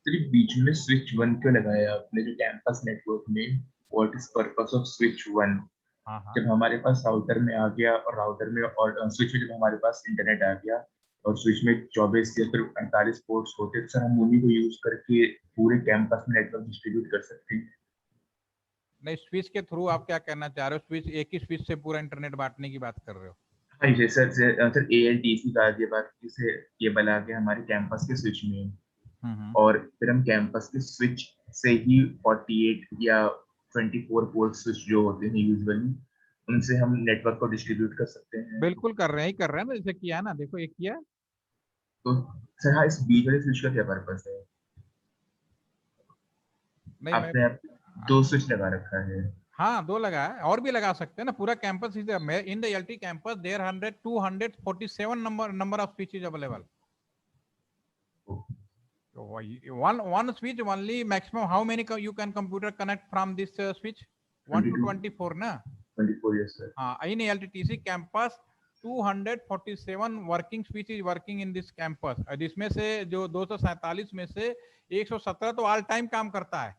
सिर्फ बीच में स्विच 1 क्यों लगाया आपने जो कैंपस नेटवर्क में? What is purpose off switch 1? हाँ हाँ जब हमारे पास राउटर में आ गया और राउटर में और स्विच में जब हमारे पास इंटरनेट आ गया और स्विच में 24 या फिर 48 पोर्ट्स होते हैं, तो सर हम उन्हीं को यूज करके पूरे कैंपस में नेटवर्क डिस्ट्रीब्यूट कर सकते हैं। नहीं, स्विच के थ्रू आप क्या करना चाह रहे हो? स्विच, एक ही स्विच से पूरा इंटरनेट बांटने की बात कर रहे हो? हाँ जी सर। सर ANTC का ये बात से केबल आ गया हमारे कैंपस के स्विच में, हम्म। और फिर हम कैंपस के स्विच से ही 48 या 24 पोर्ट स्विच जो होते हैं यूजुअली, उनसे हम नेटवर्क को डिस्ट्रीब्यूट कर सकते हैं। बिल्कुल कर रहे हैं, ही कर रहे हैं ना, जैसे किया है ना, देखो एक किया। तो सर हाँ, इस बीच वाले स्विच का क्या पर्पस है? नहीं मैं, आपने दो स्विच लगा रखा है। हाँ दो लगा है, और भी लगा सकते हैं ना, पूरा campus in the LT campus there 247 number of switches available. One switch only, maximum how many you can computer connect from this switch? 1 to 24 ना? 24, yes sir. हाँ, in LTTC campus 247 working switch is working in this campus, जिसमें से जो 247 में से 117 तो all time काम करता है,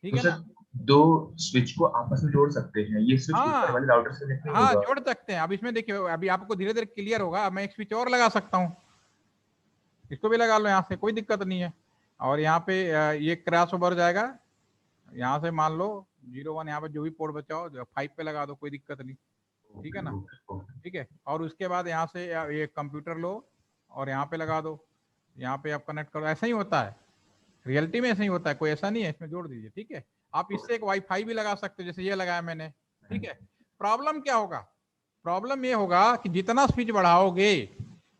ठीक तो है सर ना? दो स्विच को आपस में जोड़ सकते हैं, ये स्विच ऊपर हाँ वाले राउटर से कनेक्ट नहीं हाँ होगा? जोड़ सकते हैं। अब इसमें देखिए, अभी आपको धीरे धीरे क्लियर होगा। अब मैं एक स्विच और लगा सकता हूँ, इसको भी लगा लो यहाँ से, कोई दिक्कत नहीं है। और यहाँ पे ये क्रॉस ओवर जाएगा, यहाँ से मान लो 0 1, यहाँ पे जो भी पोर्ट बचाओ 5 पे लगा दो, कोई दिक्कत नहीं, ठीक है ना? ठीक है। और उसके बाद यहाँ से ये कंप्यूटर लो और यहाँ पे लगा दो, यहाँ पे आप कनेक्ट करो। ऐसा ही होता है, रियलिटी में ऐसा ही होता है, कोई ऐसा नहीं है, इसमें जोड़ दीजिए, ठीक है। आप इससे एक वाईफाई भी लगा सकते हो, जैसे ये लगाया मैंने, ठीक है। प्रॉब्लम क्या होगा? प्रॉब्लम ये होगा कि जितना स्पीड बढ़ाओगे,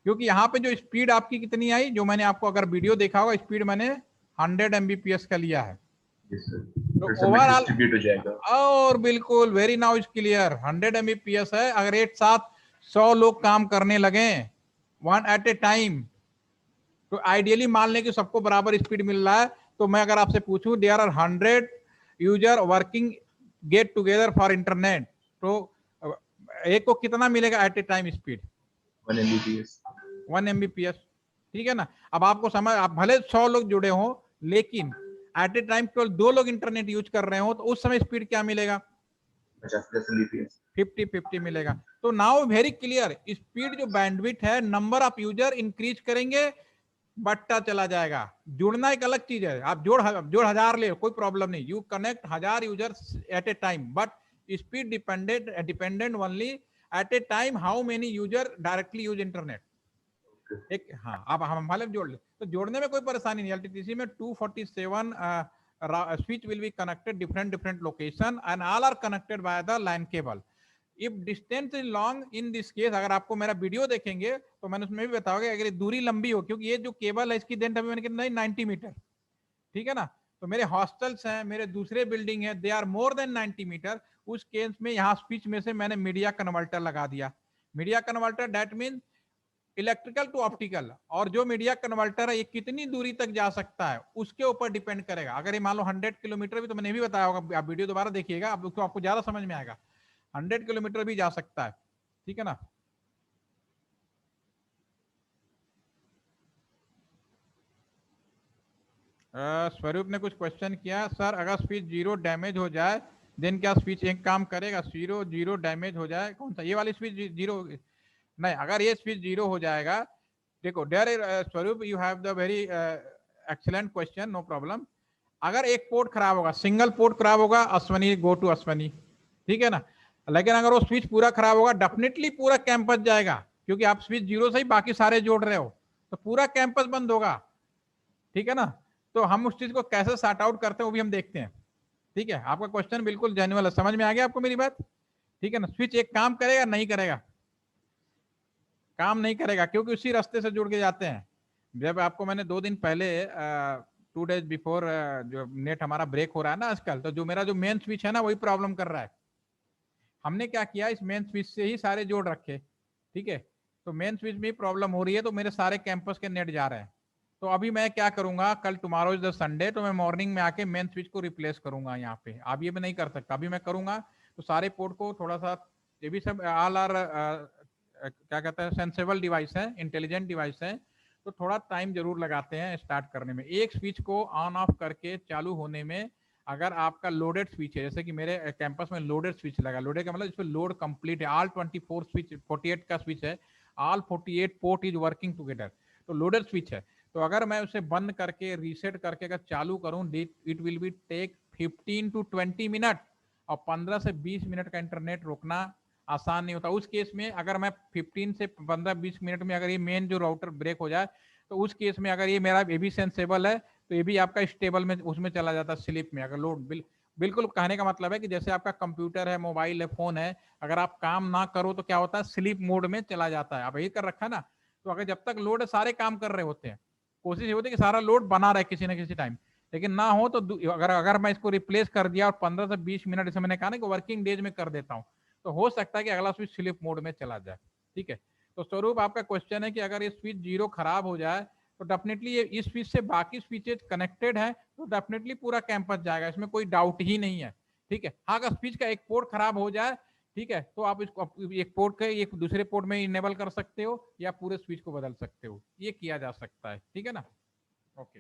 क्योंकि यहाँ पे जो स्पीड आपकी कितनी आई, जो मैंने आपको अगर वीडियो देखा होगा, स्पीड मैंने 100 MBPS का लिया है, तो ओवरऑल डिस्ट्रीब्यूट हो जाएगा। और बिल्कुल very now is clear, 100 MBPS है। अगर एक साथ 100 लोग काम करने लगे वन एट ए टाइम, तो आइडियली मान लें कि सबको बराबर स्पीड मिल रहा है, तो मैं अगर आपसे पूछूं there are 100 user working get together for internet, तो एक को कितना मिलेगा at a time speed? 1 MBPS। 1 MBPS, ठीक है ना? अब आपको समझ, आप भले 100 लोग जुड़े हो, लेकिन एट ए टाइम केवल 2 लोग इंटरनेट यूज कर रहे हो, तो उस समय स्पीड क्या मिलेगा? 50 MBPS। 50 मिलेगा। तो नाउ वेरी क्लियर, स्पीड जो बैंडविड्थ है, नंबर ऑफ यूजर इंक्रीज करेंगे, बढ़ता चला जाएगा। जुड़ना एक अलग चीज है, आप जोड़ 1000 ले, कोई प्रॉब्लम नहीं, you connect 1000 users at a time, but speed dependent only at a time how many user directly use internet. एक, हाँ, आप हम वाले जोड़ ले, तो जोड़ने में कोई परेशानी नहीं। LTTC में 247 switch will be connected different location and all are connected by the LAN cable. If distance is long in this case, अगर आपको मेरा वीडियो देखेंगे तो मैंने उसमें भी बताओगे, अगर दूरी लंबी हो, क्योंकि ये जो केबल है इसकी लेंथ अभी मैंने कितना है, 90 मीटर, ठीक है ना? तो मेरे हॉस्टल्स हैं, मेरे दूसरे बिल्डिंग है, they are more than 90 metre. उस केस में यहाँ स्विच में से मैंने मीडिया कन्वर्टर लगा दिया। Media converter that mean electrical to optical, और जो मीडिया कन्वर्टर है ये कितनी दूरी तक जा सकता है उसके ऊपर डिपेंड करेगा। अगर ये मान लो 100 किलोमीटर भी, तो मैंने भी बताया होगा, आप वीडियो दोबारा देखिएगा, आप तो आपको ज्यादा समझ में आएगा। 100 किलोमीटर भी जा सकता है, ठीक है ना? स्वरूप ने कुछ क्वेश्चन किया, सर अगर स्विच 0 डैमेज हो जाए देन क्या स्विच एक काम करेगा? 0 डैमेज हो जाए, कौन सा, ये वाली स्विच 0? नहीं, अगर ये स्विच 0 हो जाएगा, देखो dear Swaroop, you have the very excellent question, no problem. अगर एक पोर्ट खराब होगा, सिंगल पोर्ट खराब होगा, अश्वनी गो टू अश्वनी, ठीक है ना? लेकिन अगर वो स्विच पूरा खराब होगा, डेफिनेटली पूरा कैंपस जाएगा, क्योंकि आप स्विच 0 से ही बाकी सारे जोड़ रहे हो, तो पूरा कैंपस बंद होगा, ठीक है ना? तो हम उस चीज को कैसे सॉर्ट आउट करते हैं वो भी हम देखते हैं, ठीक है? आपका क्वेश्चन बिल्कुल जेन्युइन है, समझ में आ गया आपको मेरी बात, ठीक है ना? स्विच एक काम करेगा, नहीं करेगा? काम नहीं करेगा, क्योंकि उसी रास्ते से जुड़ के जाते हैं। जब आपको मैंने 2 दिन पहले 2 डेज बिफोर जो नेट हमारा ब्रेक हो रहा है ना आजकल, तो जो मेरा जो मेन स्विच है ना वही प्रॉब्लम कर रहा है। हमने क्या किया, इस मेन स्विच से ही सारे जोड़ रखे, ठीक है? तो मेन स्विच में प्रॉब्लम हो रही है, तो मेरे सारे कैंपस के नेट जा रहे हैं। तो अभी मैं क्या करूंगा, कल टुमारो इज द संडे, तो मैं मॉर्निंग में आके मेन स्विच को रिप्लेस करूंगा यहाँ पे। अब ये भी नहीं कर सकता, अभी मैं करूंगा तो सारे पोर्ट को थोड़ा सा, ये भी सब ऑल आर क्या कहते हैं सेंसेबल डिवाइस है, इंटेलिजेंट डिवाइस है, तो थोड़ा टाइम जरूर लगाते हैं स्टार्ट करने में। एक स्विच को ऑन ऑफ करके चालू होने में अगर आपका लोडेड स्विच है, जैसे कि मेरे कैंपस में लोडेड स्विच लगा, लोडेड का मतलब इसमें लोड कंप्लीट है, ऑल 24 स्विच 48 का स्विच है, all 48 port is working together, तो लोडेड स्विच है। तो अगर मैं उसे बंद करके रीसेट करके अगर चालू करूं, it will be take 15 to 20 minute, और 15 से 20 मिनट का इंटरनेट रोकना आसान नहीं होता। उस केस में अगर मैं 15 से 15-20 मिनट में अगर ये मेन जो राउटर ब्रेक हो जाए, तो उस केस में अगर ये मेरा ये भी सेंसेबल है, तो ये भी आपका स्टेबल में उसमें चला जाता है, स्लिप में। अगर लोड बिल्कुल कहने का मतलब है कि जैसे आपका कंप्यूटर है, मोबाइल है, फोन है, अगर आप काम ना करो तो क्या होता है, स्लीप मोड में चला जाता है। आप यही कर रखा है ना, तो अगर जब तक लोड सारे काम कर रहे होते हैं, कोशिश ये होती है कि सारा लोड बना रहे किसी ना किसी टाइम, लेकिन ना हो तो अगर अगर मैं इसको रिप्लेस कर दिया और 15 से 20 मिनट, जैसे मैंने कहा ना कि वर्किंग डेज में कर देता हूँ, तो हो सकता है कि अगला स्विच स्लीप मोड में चला जाए। ठीक है, तो स्वरूप आपका क्वेश्चन है कि अगर ये स्विच 0 खराब हो जाए तो डेफिनेटली ये इस स्विच से बाकी स्विचेज कनेक्टेड है, तो डेफिनेटली पूरा कैंपस जाएगा, इसमें कोई डाउट ही नहीं है। ठीक है, हाँ अगर स्विच का एक पोर्ट खराब हो जाए, ठीक है, तो आप इसको एक पोर्ट के एक दूसरे पोर्ट में इनेबल कर सकते हो या पूरे स्विच को बदल सकते हो, ये किया जा सकता है। ठीक है ना, ओके।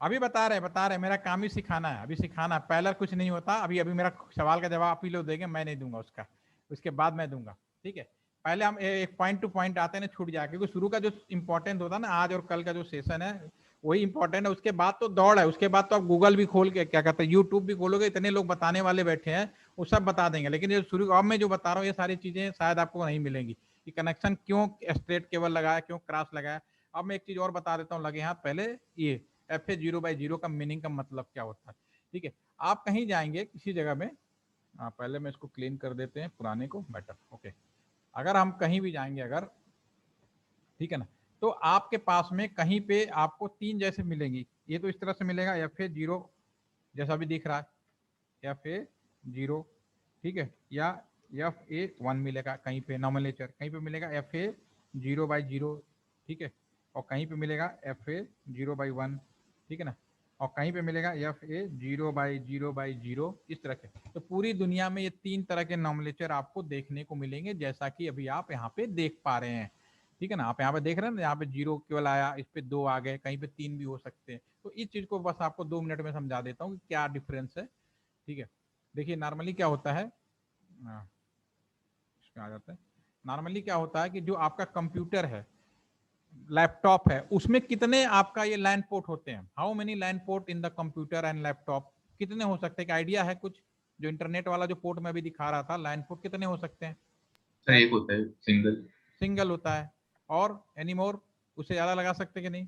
अभी बता रहे मेरा काम ही सिखाना है, अभी सिखाना है, पहले कुछ नहीं होता। अभी अभी मेरा सवाल का जवाब आप ही लोग देंगे, मैं नहीं दूंगा उसका, उसके बाद मैं दूंगा। ठीक है, पहले हम एक पॉइंट टू पॉइंट आते हैं ना, छूट जाए, क्योंकि शुरू का जो इंपॉर्टेंट होता है ना, आज और कल का जो सेशन है वही इंपॉर्टेंट है। उसके बाद तो दौड़ है, उसके बाद तो आप गूगल भी खोल के, क्या कहते हैं, यूट्यूब भी खोलोगे, इतने लोग बताने वाले बैठे हैं, वो सब बता देंगे। लेकिन ये शुरू अब मैं जो बता रहा हूँ, ये सारी चीजें शायद आपको नहीं मिलेंगी कि कनेक्शन क्यों स्ट्रेट केबल लगाया, क्यों क्रॉस लगाया। अब मैं एक चीज और बता देता हूँ, लगे हाथ। पहले ये FA0/0 का मीनिंग का मतलब क्या होता है। ठीक है, आप कहीं जाएंगे किसी जगह में, पहले मैं इसको क्लीन कर देते हैं पुराने को, बेटर। ओके, अगर हम कहीं भी जाएंगे अगर, ठीक है ना, तो आपके पास में कहीं पे आपको 3 जैसे मिलेंगी। ये तो इस तरह से मिलेगा FA0 जैसा भी दिख रहा है, FA0, ठीक है, या FA1 मिलेगा कहीं पे, नॉमिनेचर कहीं पे मिलेगा FA0/0, ठीक है, और कहीं पे मिलेगा FA0/1, ठीक है ना, और कहीं पे मिलेगा FA0/0/0, इस तरह के। तो पूरी दुनिया में ये 3 तरह के नॉमिनेचर आपको देखने को मिलेंगे, जैसा कि अभी आप यहाँ पे देख पा रहे हैं। ठीक है ना, आप यहाँ पे देख रहे हैं ना, यहाँ पे 0 केवल आया, इस पे 2 आ गए, कहीं पे 3 भी हो सकते हैं। तो इस चीज को बस आपको 2 मिनट में समझा देता हूँ कि क्या डिफरेंस है। ठीक है, देखिए नॉर्मली क्या होता है, इसमें आ जाता है। नॉर्मली क्या होता है कि जो आपका कंप्यूटर है, लैपटॉप है, उसमें कितने आपका ये लैन पोर्ट होते हैं, how many LAN port in the computer and laptop, कितने हो सकते हैं, क्या आइडिया है कुछ? जो इंटरनेट वाला जो पोर्ट में अभी दिखा रहा था, लैन पोर्ट कितने हो सकते हैं? सर एक होता है सिंगल। सिंगल होता है, और एनी मोर, उससे ज्यादा लगा सकते कि नहीं?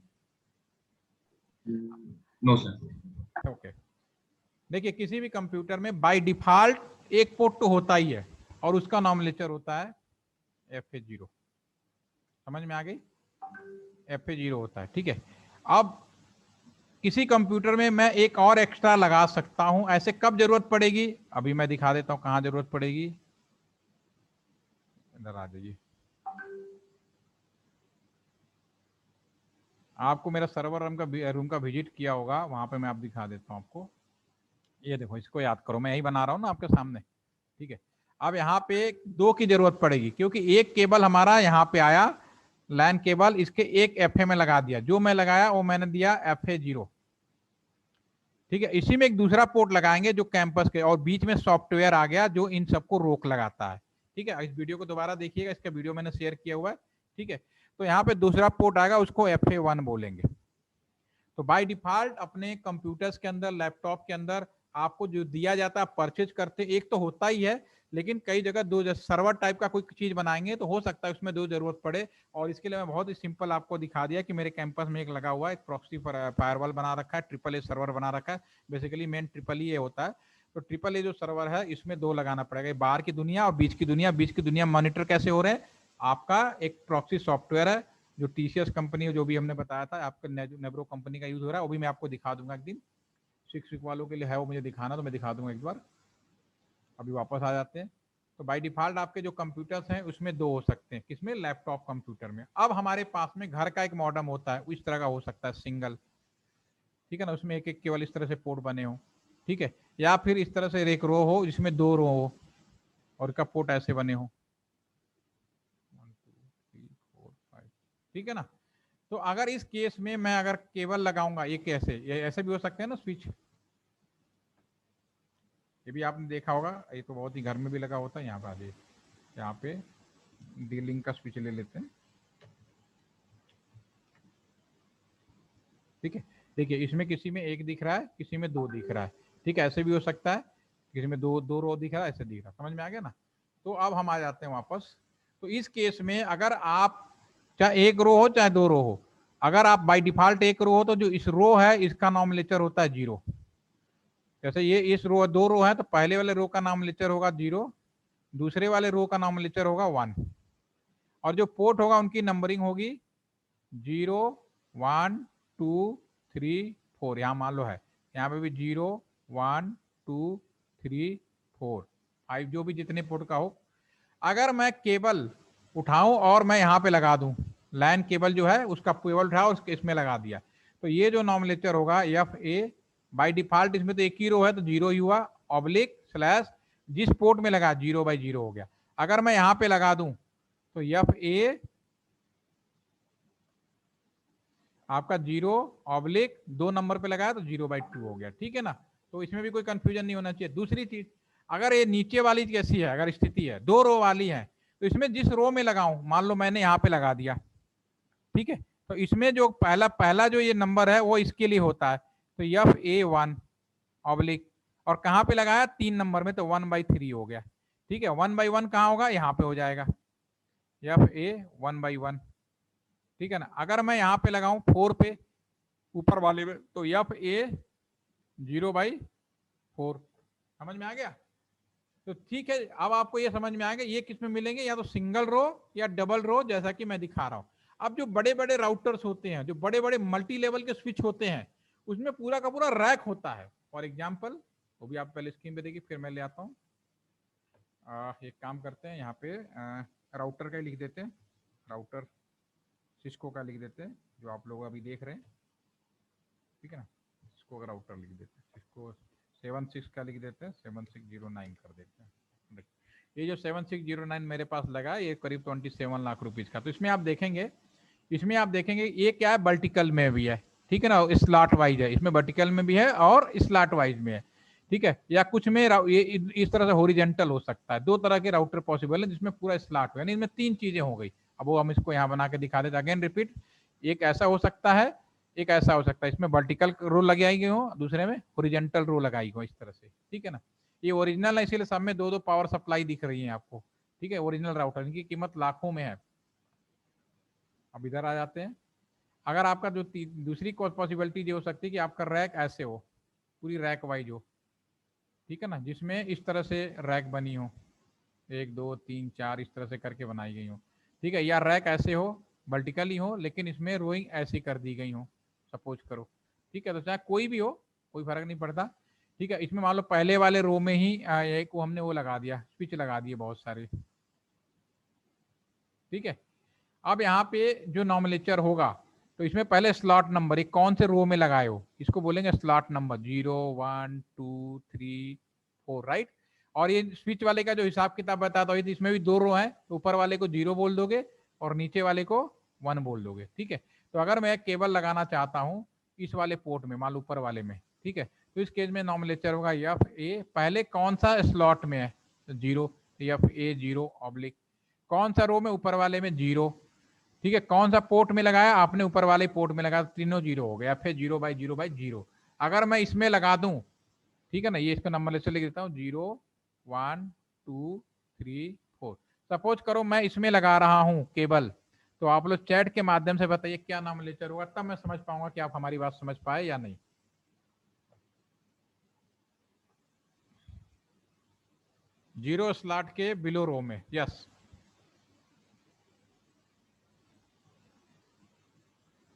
No sir. ओके, देखिए किसी भी कंप्यूटर में बाय डिफॉल्ट एक पोर्ट तो होता ही है, और उसका नॉमिनेचर होता है FA0। समझ में आ गई? FA0 होता है। ठीक है, अब किसी कंप्यूटर में मैं एक और एक्स्ट्रा लगा सकता हूं, ऐसे कब जरूरत पड़ेगी, अभी मैं दिखा देता हूं कहां जरूरत पड़ेगी। इधर आ जाइए, आपको मेरा सर्वर रूम का विजिट किया होगा, वहां पे मैं आप दिखा देता हूं आपको। ये देखो, इसको याद करो, मैं यही बना रहा हूं ना आपके सामने। ठीक है, अब यहाँ पे 2 की जरूरत पड़ेगी, क्योंकि एक केबल हमारा यहाँ पे आया, लैन केबल, इसके एक FA में लगा दिया, जो मैं लगाया वो मैंने दिया FA0। ठीक है, इसी में एक दूसरा पोर्ट लगाएंगे जो कैंपस के, और बीच में सॉफ्टवेयर आ गया जो इन सबको रोक लगाता है। ठीक है, इस वीडियो को दोबारा देखिएगा, इसका वीडियो मैंने शेयर किया हुआ है। ठीक है, तो यहाँ पे दूसरा पोर्ट आएगा, उसको FA1 बोलेंगे। तो बाय डिफॉल्ट अपने कंप्यूटर्स के अंदर, लैपटॉप के अंदर आपको जो दिया जाता है, परचेज करते एक तो होता ही है, लेकिन कई जगह 2 सर्वर टाइप का कोई चीज बनाएंगे तो हो सकता है उसमें 2 जरूरत पड़े। और इसके लिए मैं बहुत ही सिंपल आपको दिखा दिया कि मेरे कैंपस में एक लगा हुआ है, एक प्रॉक्सी फायरवॉल बना रखा है, AAA सर्वर बना रखा है। बेसिकली मेन AAA होता है, तो AAA जो सर्वर है इसमें 2 लगाना पड़ेगा, बाहर की दुनिया और बीच की दुनिया। बीच की दुनिया मॉनिटर कैसे हो रहे हैं, आपका एक प्रॉक्सी सॉफ्टवेयर है जो TCS कंपनी, जो भी हमने बताया था, आपका नेब्रो कंपनी का यूज हो रहा है, वो भी मैं आपको दिखा दूंगा एक दिन। 6 वीक वालों के लिए है वो, मुझे दिखाना तो मैं दिखा दूंगा एक बार। अभी वापस आ जाते हैं। तो बाय डिफॉल्ट आपके जो कंप्यूटर्स हैं उसमें 2 हो सकते हैं, किसमें, लैपटॉप कंप्यूटर में। अब हमारे पास में घर का एक मॉडेम होता है, इस तरह का हो सकता है सिंगल, ठीक है ना, उसमें एक एक केवल इस तरह से पोर्ट बने हो, ठीक है, या फिर इस तरह से एक रो हो जिसमें 2 रो हो और का पोर्ट ऐसे बने हो, 1 2 3 4 5, ठीक है ना। तो अगर इस केस में मैं अगर केबल लगाऊंगा, ये कैसे, ये ऐसे भी हो सकते हैं ना स्विच, ये भी आपने देखा होगा, ये तो बहुत ही घर में भी लगा होता है। यहाँ पे आ जाइए, यहाँ पे डी-लिंक का स्विच ले लेते हैं, ठीक है। देखिए इसमें किसी में 1 दिख रहा है, किसी में 2 दिख रहा है, ठीक है, ऐसे भी हो सकता है, किसी में दो रो दिख रहा है, ऐसे दिख रहा है, समझ में आ गया ना। तो अब हम आ जाते हैं वापस। तो इस केस में अगर आप चाहे 1 रो हो चाहे 2 रो हो, अगर आप बाय डिफॉल्ट 1 रो हो तो जो इस रो है इसका नॉमिनेचर होता है 0। जैसे ये इस रो 2 रो है तो पहले वाले रो का नॉमिनेचर होगा 0, दूसरे वाले रो का नॉमिनेचर होगा 1, और जो पोर्ट होगा उनकी नंबरिंग होगी 0 1 2 3 4। यहाँ मान लो है, यहाँ पे भी 0 1 2 3 4 5, जो भी जितने पोर्ट का हो। अगर मैं केबल उठाऊं और मैं यहाँ पे लगा दूं, लैन केबल जो है उसका केबल उठाओ उसके इसमें लगा दिया, तो ये जो नॉमिनेचर होगा एफ ए, बाय डिफॉल्ट इसमें तो एक ही रो है तो 0 ही हुआ, ऑब्लिक स्लैश जिस पोर्ट में लगा 0/0 हो गया। अगर मैं यहाँ पे लगा दूं तो एफ ए आपका 0 ऑब्लिक 2 नंबर पे लगाया तो 0/2 हो गया, ठीक है ना। तो इसमें भी कोई कंफ्यूजन नहीं होना चाहिए। दूसरी चीज, अगर ये नीचे वाली कैसी है, अगर स्थिति है 2 रो वाली है, तो इसमें जिस रो में लगाऊं, मान लो मैंने यहाँ पे लगा दिया, ठीक है, तो इसमें जो पहला पहला जो ये नंबर है वो इसके लिए होता है, तो एफ ए 1 ऑब्लिक, और कहाँ पे लगाया 3 नंबर में, तो 1/3 हो गया, ठीक है। 1/1 कहाँ होगा, यहाँ पे हो जाएगा एफ ए 1/1, ठीक है ना। अगर मैं यहाँ पे लगाऊं 4 पे ऊपर वाले में, तो एफ ए 0/4, समझ में आ गया। तो ठीक है, अब आपको ये समझ में आएगा ये किस में मिलेंगे, या तो सिंगल रो या डबल रो, जैसा कि मैं दिखा रहा हूं। अब जो बड़े बड़े राउटर्स होते हैं, जो बड़े बड़े मल्टी लेवल के स्विच होते हैं, उसमें पूरा का पूरा रैक होता है। फॉर एग्जाम्पल, वो भी आप पहले स्क्रीन पे देखिए, फिर मैं ले आता हूँ। एक काम करते हैं, यहाँ पे राउटर का ही लिख देते हैं, राउटर सिस्को का लिख देते हैं, जो आप लोग अभी देख रहे हैं, ठीक है ना। सिस्को का राउटर लिख देते हैं, सिस्को 76 का लिख देते हैं, 7609 कर देते हैं। ये जो 7609 मेरे पास लगा, ये करीब 27 लाख रुपीज का। तो इसमें आप देखेंगे, ये क्या है, वर्टिकल में भी है, ठीक है ना, स्लॉट वाइज है, इसमें वर्टिकल में भी है और स्लॉट वाइज में है, ठीक है। या कुछ में ये इस तरह से हॉरिजॉन्टल हो सकता है। 2 तरह के राउटर पॉसिबल है जिसमें पूरा स्लॉट हो, यानी इसमें 3 चीजें हो गई। अब वो हम इसको यहाँ बना के दिखा देते, अगेन रिपीट, एक ऐसा हो सकता है, एक ऐसा हो सकता है, इसमें वर्टिकल रो लगाई गई हो, दूसरे में हॉरिजॉन्टल रो लगाई हो, इस तरह से, ठीक है ना। ये ओरिजिनल है, इसीलिए सब में 2-2 पावर सप्लाई दिख रही है आपको, ठीक है, ओरिजिनल राउटर, इनकी कीमत लाखों में है। अब इधर आ जाते हैं। अगर आपका जो दूसरी पॉसिबिलिटी ये हो सकती है कि आपका रैक ऐसे हो, पूरी रैक वाइज हो, ठीक है ना, जिसमें इस तरह से रैक बनी हो, 1 2 3 4 इस तरह से करके बनाई गई हो, ठीक है, या रैक ऐसे हो, वर्टिकली हो, लेकिन इसमें रोइंग ऐसी कर दी गई हो, सपोज करो, ठीक है। तो चाहे कोई भी हो, कोई फर्क नहीं पड़ता, ठीक है। इसमें मान लो पहले वाले रो में ही एक को हमने वो लगा दिया, स्विच लगा दिए बहुत सारे, ठीक है। अब यहाँ पे जो नॉमिनेचर होगा, तो इसमें पहले स्लॉट नंबर, एक कौन से रो में लगाए हो, इसको बोलेंगे स्लॉट नंबर, 0 1 2 3 4, राइट। और ये स्विच वाले का जो हिसाब किताब बताता हूँ, इसमें भी 2 रो है, तो ऊपर वाले को 0 बोल दोगे और नीचे वाले को 1 बोल दोगे, ठीक है। तो अगर मैं केबल लगाना चाहता हूँ इस वाले पोर्ट में, मान लो ऊपर वाले में, ठीक है, तो इस केस में नॉमिनेचर होगा एफ ए, पहले कौन सा स्लॉट में है, तो 0, एफ ए 0 ऑब्लिक, कौन सा रो में, ऊपर वाले में 0, ठीक है, कौन सा पोर्ट में लगाया आपने, ऊपर वाले पोर्ट में लगाया, तीनों 0 हो गया, फिर 0/0/0। अगर मैं इसमें लगा दूं, ठीक है ना, ये इसका नंबर लेकर लिख देता हूँ, 0 1 2 3 4। सपोज करो मैं इसमें लगा रहा हूं केबल, तो आप लोग चैट के माध्यम से बताइए क्या नॉमिनेचर होगा, तब मैं समझ पाऊंगा कि आप हमारी बात समझ पाए या नहीं। जीरो स्लॉट के बिलो रो में, यस,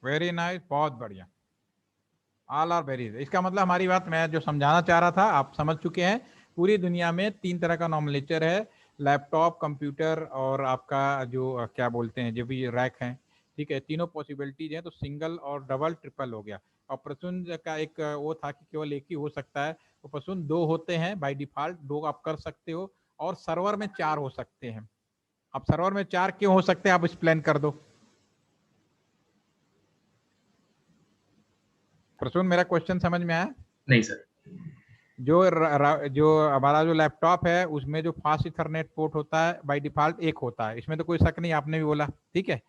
वेरी नाइस, बहुत बढ़िया, ऑल आर वेरी। इसका मतलब हमारी बात, मैं जो समझाना चाह रहा था आप समझ चुके हैं। पूरी दुनिया में 3 तरह का नॉमिनेचर है, लैपटॉप, कंप्यूटर और आपका जो क्या बोलते हैं जो भी रैक हैं, ठीक है, तीनों पॉसिबिलिटीज हैं, तो सिंगल और डबल ट्रिपल हो गया। और प्रसून का एक वो था कि केवल एक ही हो सकता है, तो प्रसून 2 होते हैं बाय डिफॉल्ट, 2 आप कर सकते हो, और सर्वर में 4 हो सकते हैं। अब सर्वर में 4 क्यों हो सकते हैं, आप एक्सप्लेन कर दो। प्रसून, मेरा क्वेश्चन समझ में आया? नहीं सर। जो हमारा जो लैपटॉप है उसमें जो फास्ट इथरनेट पोर्ट होता है बाय डिफॉल्ट एक होता है, इसमें तो कोई शक नहीं, आपने भी बोला, ठीक है।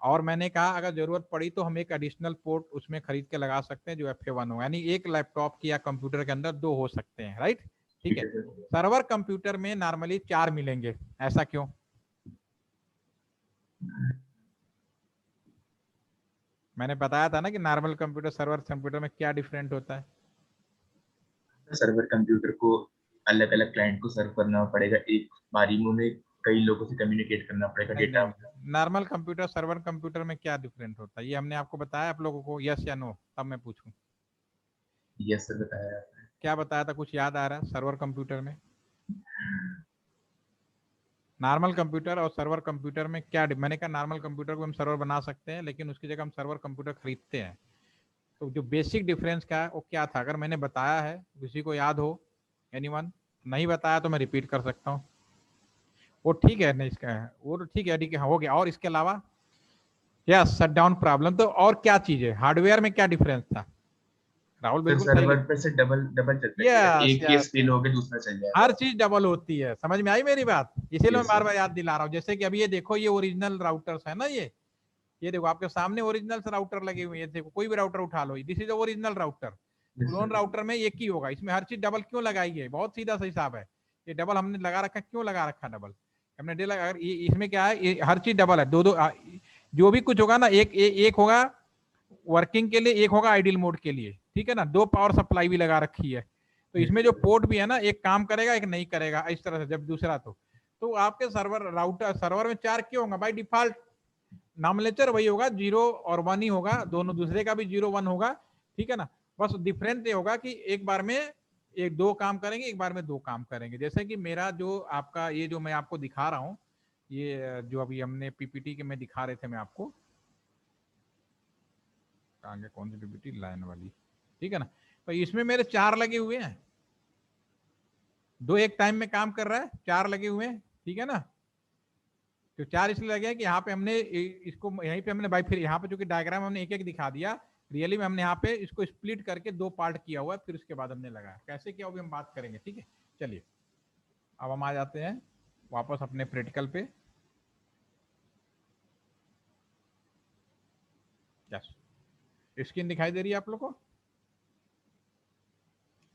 और मैंने कहा अगर जरूरत पड़ी तो हम एक एडिशनल पोर्ट उसमें खरीद के लगा सकते हैं जो FA1 हो, यानी एक लैपटॉप की या कंप्यूटर के अंदर 2 हो सकते हैं, राइट, ठीक है। सर्वर कंप्यूटर में नॉर्मली 4 मिलेंगे, ऐसा क्यों? मैंने बताया था ना कि नॉर्मल कंप्यूटर सर्वर कंप्यूटर में क्या डिफरेंट होता है। सर्वर कंप्यूटर को अलग अलग क्लाइंट को सर्व करना पड़ेगा, एक बारी में कई लोगों से कम्युनिकेट करना पड़ेगा नहीं डेटा। नहीं, नॉर्मल कंप्यूटर सर्वर कंप्यूटर में क्या डिफरेंट होता है, ये हमने आपको बताया आप लोगों को, यस या नो, तब मैं पूछूं। यस सर, बताया आपने। क्या बताया था, कुछ याद आ रहा है सर्वर कंप्यूटर में? नॉर्मल कंप्यूटर और सर्वर कंप्यूटर में क्या मैंने कहा नॉर्मल कंप्यूटर को हम सर्वर बना सकते हैं, लेकिन उसकी जगह हम सर्वर कंप्यूटर खरीदते हैं। तो जो बेसिक डिफरेंस क्या है वो क्या था, अगर मैंने बताया है किसी को याद हो, एनीवन? नहीं बताया तो मैं रिपीट कर सकता हूँ। वो ठीक है, नहीं इसका है वो तो ठीक है, ठीक है, हो गया। और इसके अलावा क्या शट डाउन प्रॉब्लम, तो और क्या चीज है, हार्डवेयर में क्या डिफरेंस था? राहुल सर बिल्कुल सही सर्वर लिख। पे से डबल डबल चलता है, यस एक केस यस, फेल हो गया दूसरा चल हर जाएगा। चीज डबल होती है, समझ में आई मेरी बात, इसीलिए मैं यस बार सर। बार याद दिला रहा हूँ। जैसे कि अभी ये देखो, ये ओरिजिनल राउटर्स है ना, ये देखो आपके सामने ओरिजिनल राउटर लगे हुए हैं, देखो कोई भी राउटर उठा लो, this is original router. Yes clone sir. Router में एक ही होगा, इसमें हर चीज डबल क्यों लगाई है, बहुत सीधा सा हिसाब है। ये डबल हमने लगा रखा, क्यों लगा रखा डबल, हमने डे लगा, इसमें क्या है, ये हर चीज डबल है, दो दो जो भी कुछ होगा ना, एक होगा वर्किंग के लिए, एक होगा आइडियल मोड के लिए, ठीक है ना, 2 पावर सप्लाई भी लगा रखी है। तो इसमें जो पोर्ट भी है ना, एक काम करेगा एक नहीं करेगा, इस तरह से जब दूसरा तो आपके सर्वर राउटर सर्वर में 4 क्यों होगा बाई डिफॉल्ट, नॉमिनेचर वही होगा, 0 और 1 ही होगा, दोनों दूसरे का भी 0 1 होगा, ठीक है ना। बस डिफरेंस ये होगा कि एक बार में एक 2 काम करेंगे, एक बार में 2 काम करेंगे। जैसे कि मेरा जो आपका ये जो मैं आपको दिखा रहा हूँ, ये जो अभी हमने PPT के में दिखा रहे थे मैं आपको, आगे कौन सी PPT, लाइन वाली, ठीक है ना। तो इसमें मेरे 4 लगे हुए हैं, 2 एक टाइम में काम कर रहा है, 4 लगे हुए हैं, ठीक है ना। तो 4 इसलिए लगे हैं कि यहाँ पे हमने इसको यहीं पे हमने भाई, फिर यहाँ पे चूंकि डायग्राम हमने एक एक दिखा दिया, रियली में हमने यहाँ पे इसको स्प्लिट करके 2 पार्ट किया हुआ है, फिर उसके बाद हमने लगाया, कैसे किया वो भी हम बात करेंगे, ठीक है। चलिए अब हम आ जाते हैं वापस अपने प्रैक्टिकल पे। यस, स्क्रीन दिखाई दे रही है आप लोग को?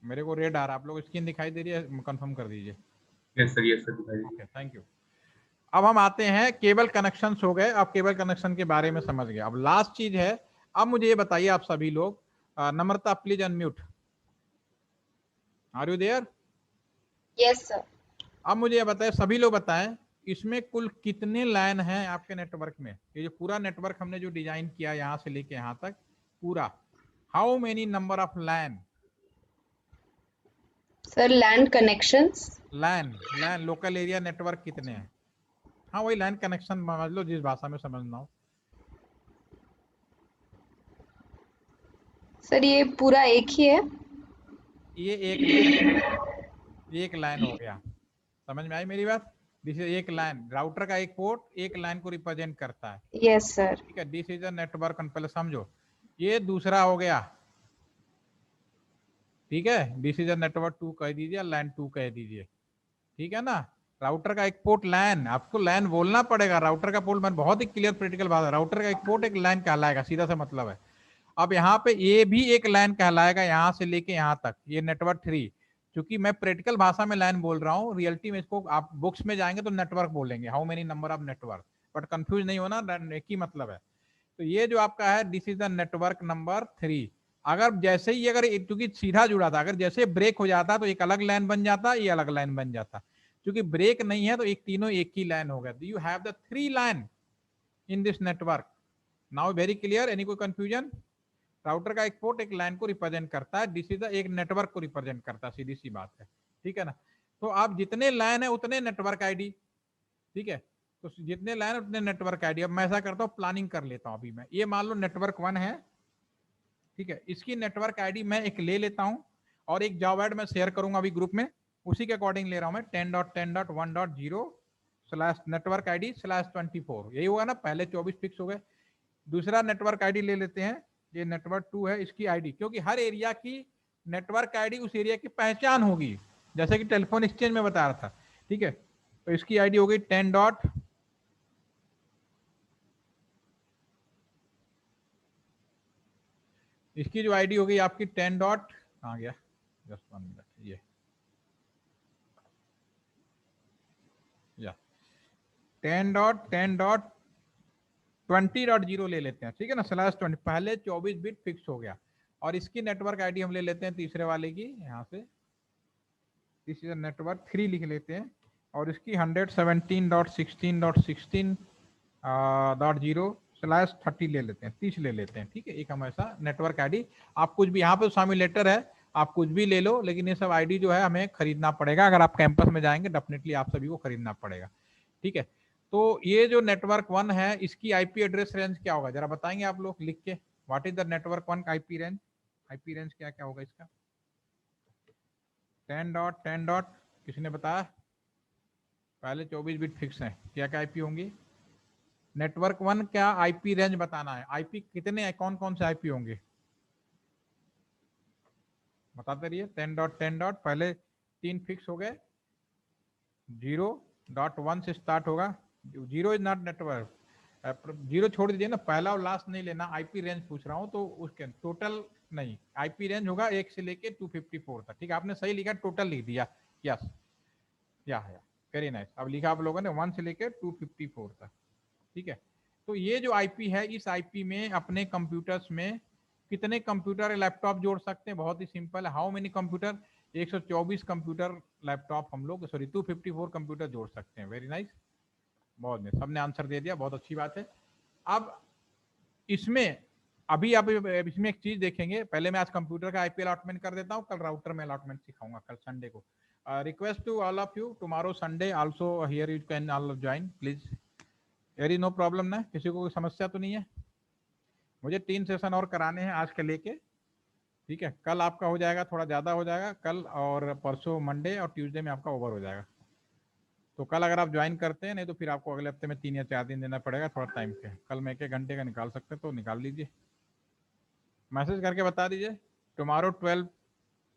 मेरे को रेड आ रहा है, आप लोग स्क्रीन दिखाई दे रही है, कंफर्म कर दीजिए। यस सर, यस सर, दिखाई ओके, थैंक यू। अब हम आते हैं केबल कनेक्शन हो गए, अब केबल कनेक्शन के बारे में समझ गए। अब लास्ट चीज है, अब मुझे ये बताइए आप सभी लोग, Namrata please unmute, are you there? Yes sir. अब मुझे ये बताएं, सभी लोग बताएं, इसमें कुल कितने लाइन हैं आपके नेटवर्क में? ये जो पूरा नेटवर्क हमने जो डिजाइन किया यहाँ से लेके यहाँ तक पूरा, how many number of line? Sir land connections. LAN LAN local area network कितने हैं? हाँ वही लैन कनेक्शन समझ लो, जिस भाषा में समझना हो। सर ये पूरा एक ही है। ये एक लाइन हो गया, समझ में आई मेरी बात? दिस इज एक लाइन, राउटर का एक पोर्ट एक लाइन को रिप्रेजेंट करता है, यस सर। ठीक है। दिस इज अ नेटवर्क, पहले समझो। ये दूसरा हो गया, ठीक है, दिस इज अ नेटवर्क 2 कह दीजिए, लाइन 2 कह दीजिए, ठीक है ना। राउटर का एक पोर्ट लैन, आपको लैन बोलना पड़ेगा, राउटर का पोर्ट, मैं बहुत ही क्लियर प्रैक्टिकल बात है, राउटर का एक पोर्ट एक लाइन कहलाएगा, सीधा सा मतलब है। अब यहाँ पे ये भी एक लाइन कहलाएगा, यहाँ से लेके यहाँ तक, ये नेटवर्क 3। क्योंकि मैं प्रैक्टिकल भाषा में लाइन बोल रहा हूँ, रियलिटी में इसको आप बुक्स में जाएंगे तो नेटवर्क बोलेंगे, how many number of network, but confuse नहीं होना, एक ही मतलब है। तो ये जो आपका है, this is the network number 3। अगर जैसे ही, अगर क्योंकि सीधा जुड़ा था, अगर जैसे ब्रेक हो जाता तो एक अलग लाइन बन जाता, ये अलग लाइन बन जाता, क्योंकि ब्रेक नहीं है तो एक तीनों एक ही लाइन हो गया। You have the 3 line in this network. Now very clear, any कोई कंफ्यूजन? राउटर का एक पोर्ट एक लाइन को रिप्रेजेंट करता है, दिस इज एक नेटवर्क को रिप्रेजेंट करता है, सीधी सी बात है, ठीक है ना। तो आप जितने लाइन है उतने नेटवर्क आईडी, ठीक है, तो जितने लाइन है उतने नेटवर्क आईडी। अब मैं ऐसा करता हूँ, प्लानिंग कर लेता हूँ। अभी मैं ये मान लो नेटवर्क 1 है, ठीक है, इसकी नेटवर्क आईडी मैं एक ले लेता हूँ और एक जॉब ऐड मैं शेयर करूंगा अभी ग्रुप में, उसी के अकॉर्डिंग ले रहा हूं मैं 10.10.1.0/network ID /24। यही होगा ना, पहले 24 फिक्स हो गए। दूसरा नेटवर्क आईडी ले लेते हैं, ये नेटवर्क 2 है, इसकी आईडी, क्योंकि हर एरिया की नेटवर्क आईडी उस एरिया की पहचान होगी, जैसे कि टेलीफोन एक्सचेंज में बता रहा था, ठीक है। तो इसकी आईडी हो गई 10. इसकी जो आईडी हो गई आपकी 10. कहाँ गया, जस्ट 1 मिनट, ये या 10.10.20.0 ले लेते हैं, ठीक है ना, /20। पहले 24 बिट फिक्स हो गया। और इसकी नेटवर्क आईडी हम ले लेते हैं तीसरे वाले की, यहाँ से दिस इज नेटवर्क 3 लिख लेते हैं, और इसकी 117.16.16.0/30 ले लेते हैं, 30 ले लेते हैं, ठीक है। एक हम ऐसा नेटवर्क आईडी, आप कुछ भी यहाँ पे साम्युलेटर है, आप कुछ भी ले लो, लेकिन ये सब आईडी जो है हमें खरीदना पड़ेगा। अगर आप कैंपस में जाएंगे डेफिनेटली आप सभी को खरीदना पड़ेगा, ठीक है। तो ये जो नेटवर्क 1 है, इसकी आईपी एड्रेस रेंज क्या होगा जरा बताएंगे आप लोग लिख के, व्हाट इज द नेटवर्क 1 का आईपी रेंज? आईपी रेंज क्या क्या होगा इसका? 10.10. किसी ने बताया? पहले 24 बिट फिक्स है, क्या क्या आईपी होंगी? नेटवर्क 1 क्या आईपी रेंज बताना है, आईपी कितने, कौन कौन से आईपी होंगे बताते रहिए। 10.10. पहले 3 फिक्स हो गए, 0.1 से स्टार्ट होगा। 0 इज नॉट नेटवर्क, 0 छोड़ दीजिए ना, पहला और लास्ट नहीं लेना, आईपी रेंज पूछ रहा हूँ, तो उसके टोटल नहीं, आईपी रेंज होगा 1 से लेके 254 तक, ठीक है। आपने सही लिखा, टोटल लिख दिया, यस, या वेरी नाइस। अब लिखा आप लोगों ने 1 से लेके 254 तक, ठीक है। तो ये जो आईपी है, इस आईपी में अपने कंप्यूटर्स में कितने कंप्यूटर लैपटॉप जोड़ सकते हैं? बहुत ही सिंपल है, how many computer? 124 computer laptop हम लोग, सॉरी 254 कंप्यूटर जोड़ सकते हैं। वेरी नाइस, बहुत ने सबने आंसर दे दिया, बहुत अच्छी बात है। अब इसमें अभी आप इसमें एक चीज देखेंगे, पहले मैं आज कंप्यूटर का आईपी अलॉटमेंट कर देता हूँ, कल राउटर में अलॉटमेंट सिखाऊंगा, कल संडे को। Request to all of you, tomorrow Sunday also here you can all join please, there is no problem ना, किसी को कोई समस्या तो नहीं है? मुझे 3 सेशन और कराने हैं आज के लेके, ठीक है। कल आपका हो जाएगा, थोड़ा ज़्यादा हो जाएगा कल, और परसों मंडे और ट्यूसडे में आपका ओवर हो जाएगा। तो कल अगर आप ज्वाइन करते हैं, नहीं तो फिर आपको अगले हफ्ते में 3 या 4 दिन देना पड़ेगा थोड़ा टाइम के। कल में 1 घंटे का निकाल सकते हैं तो निकाल लीजिए, मैसेज करके बता दीजिए। टुमारो 12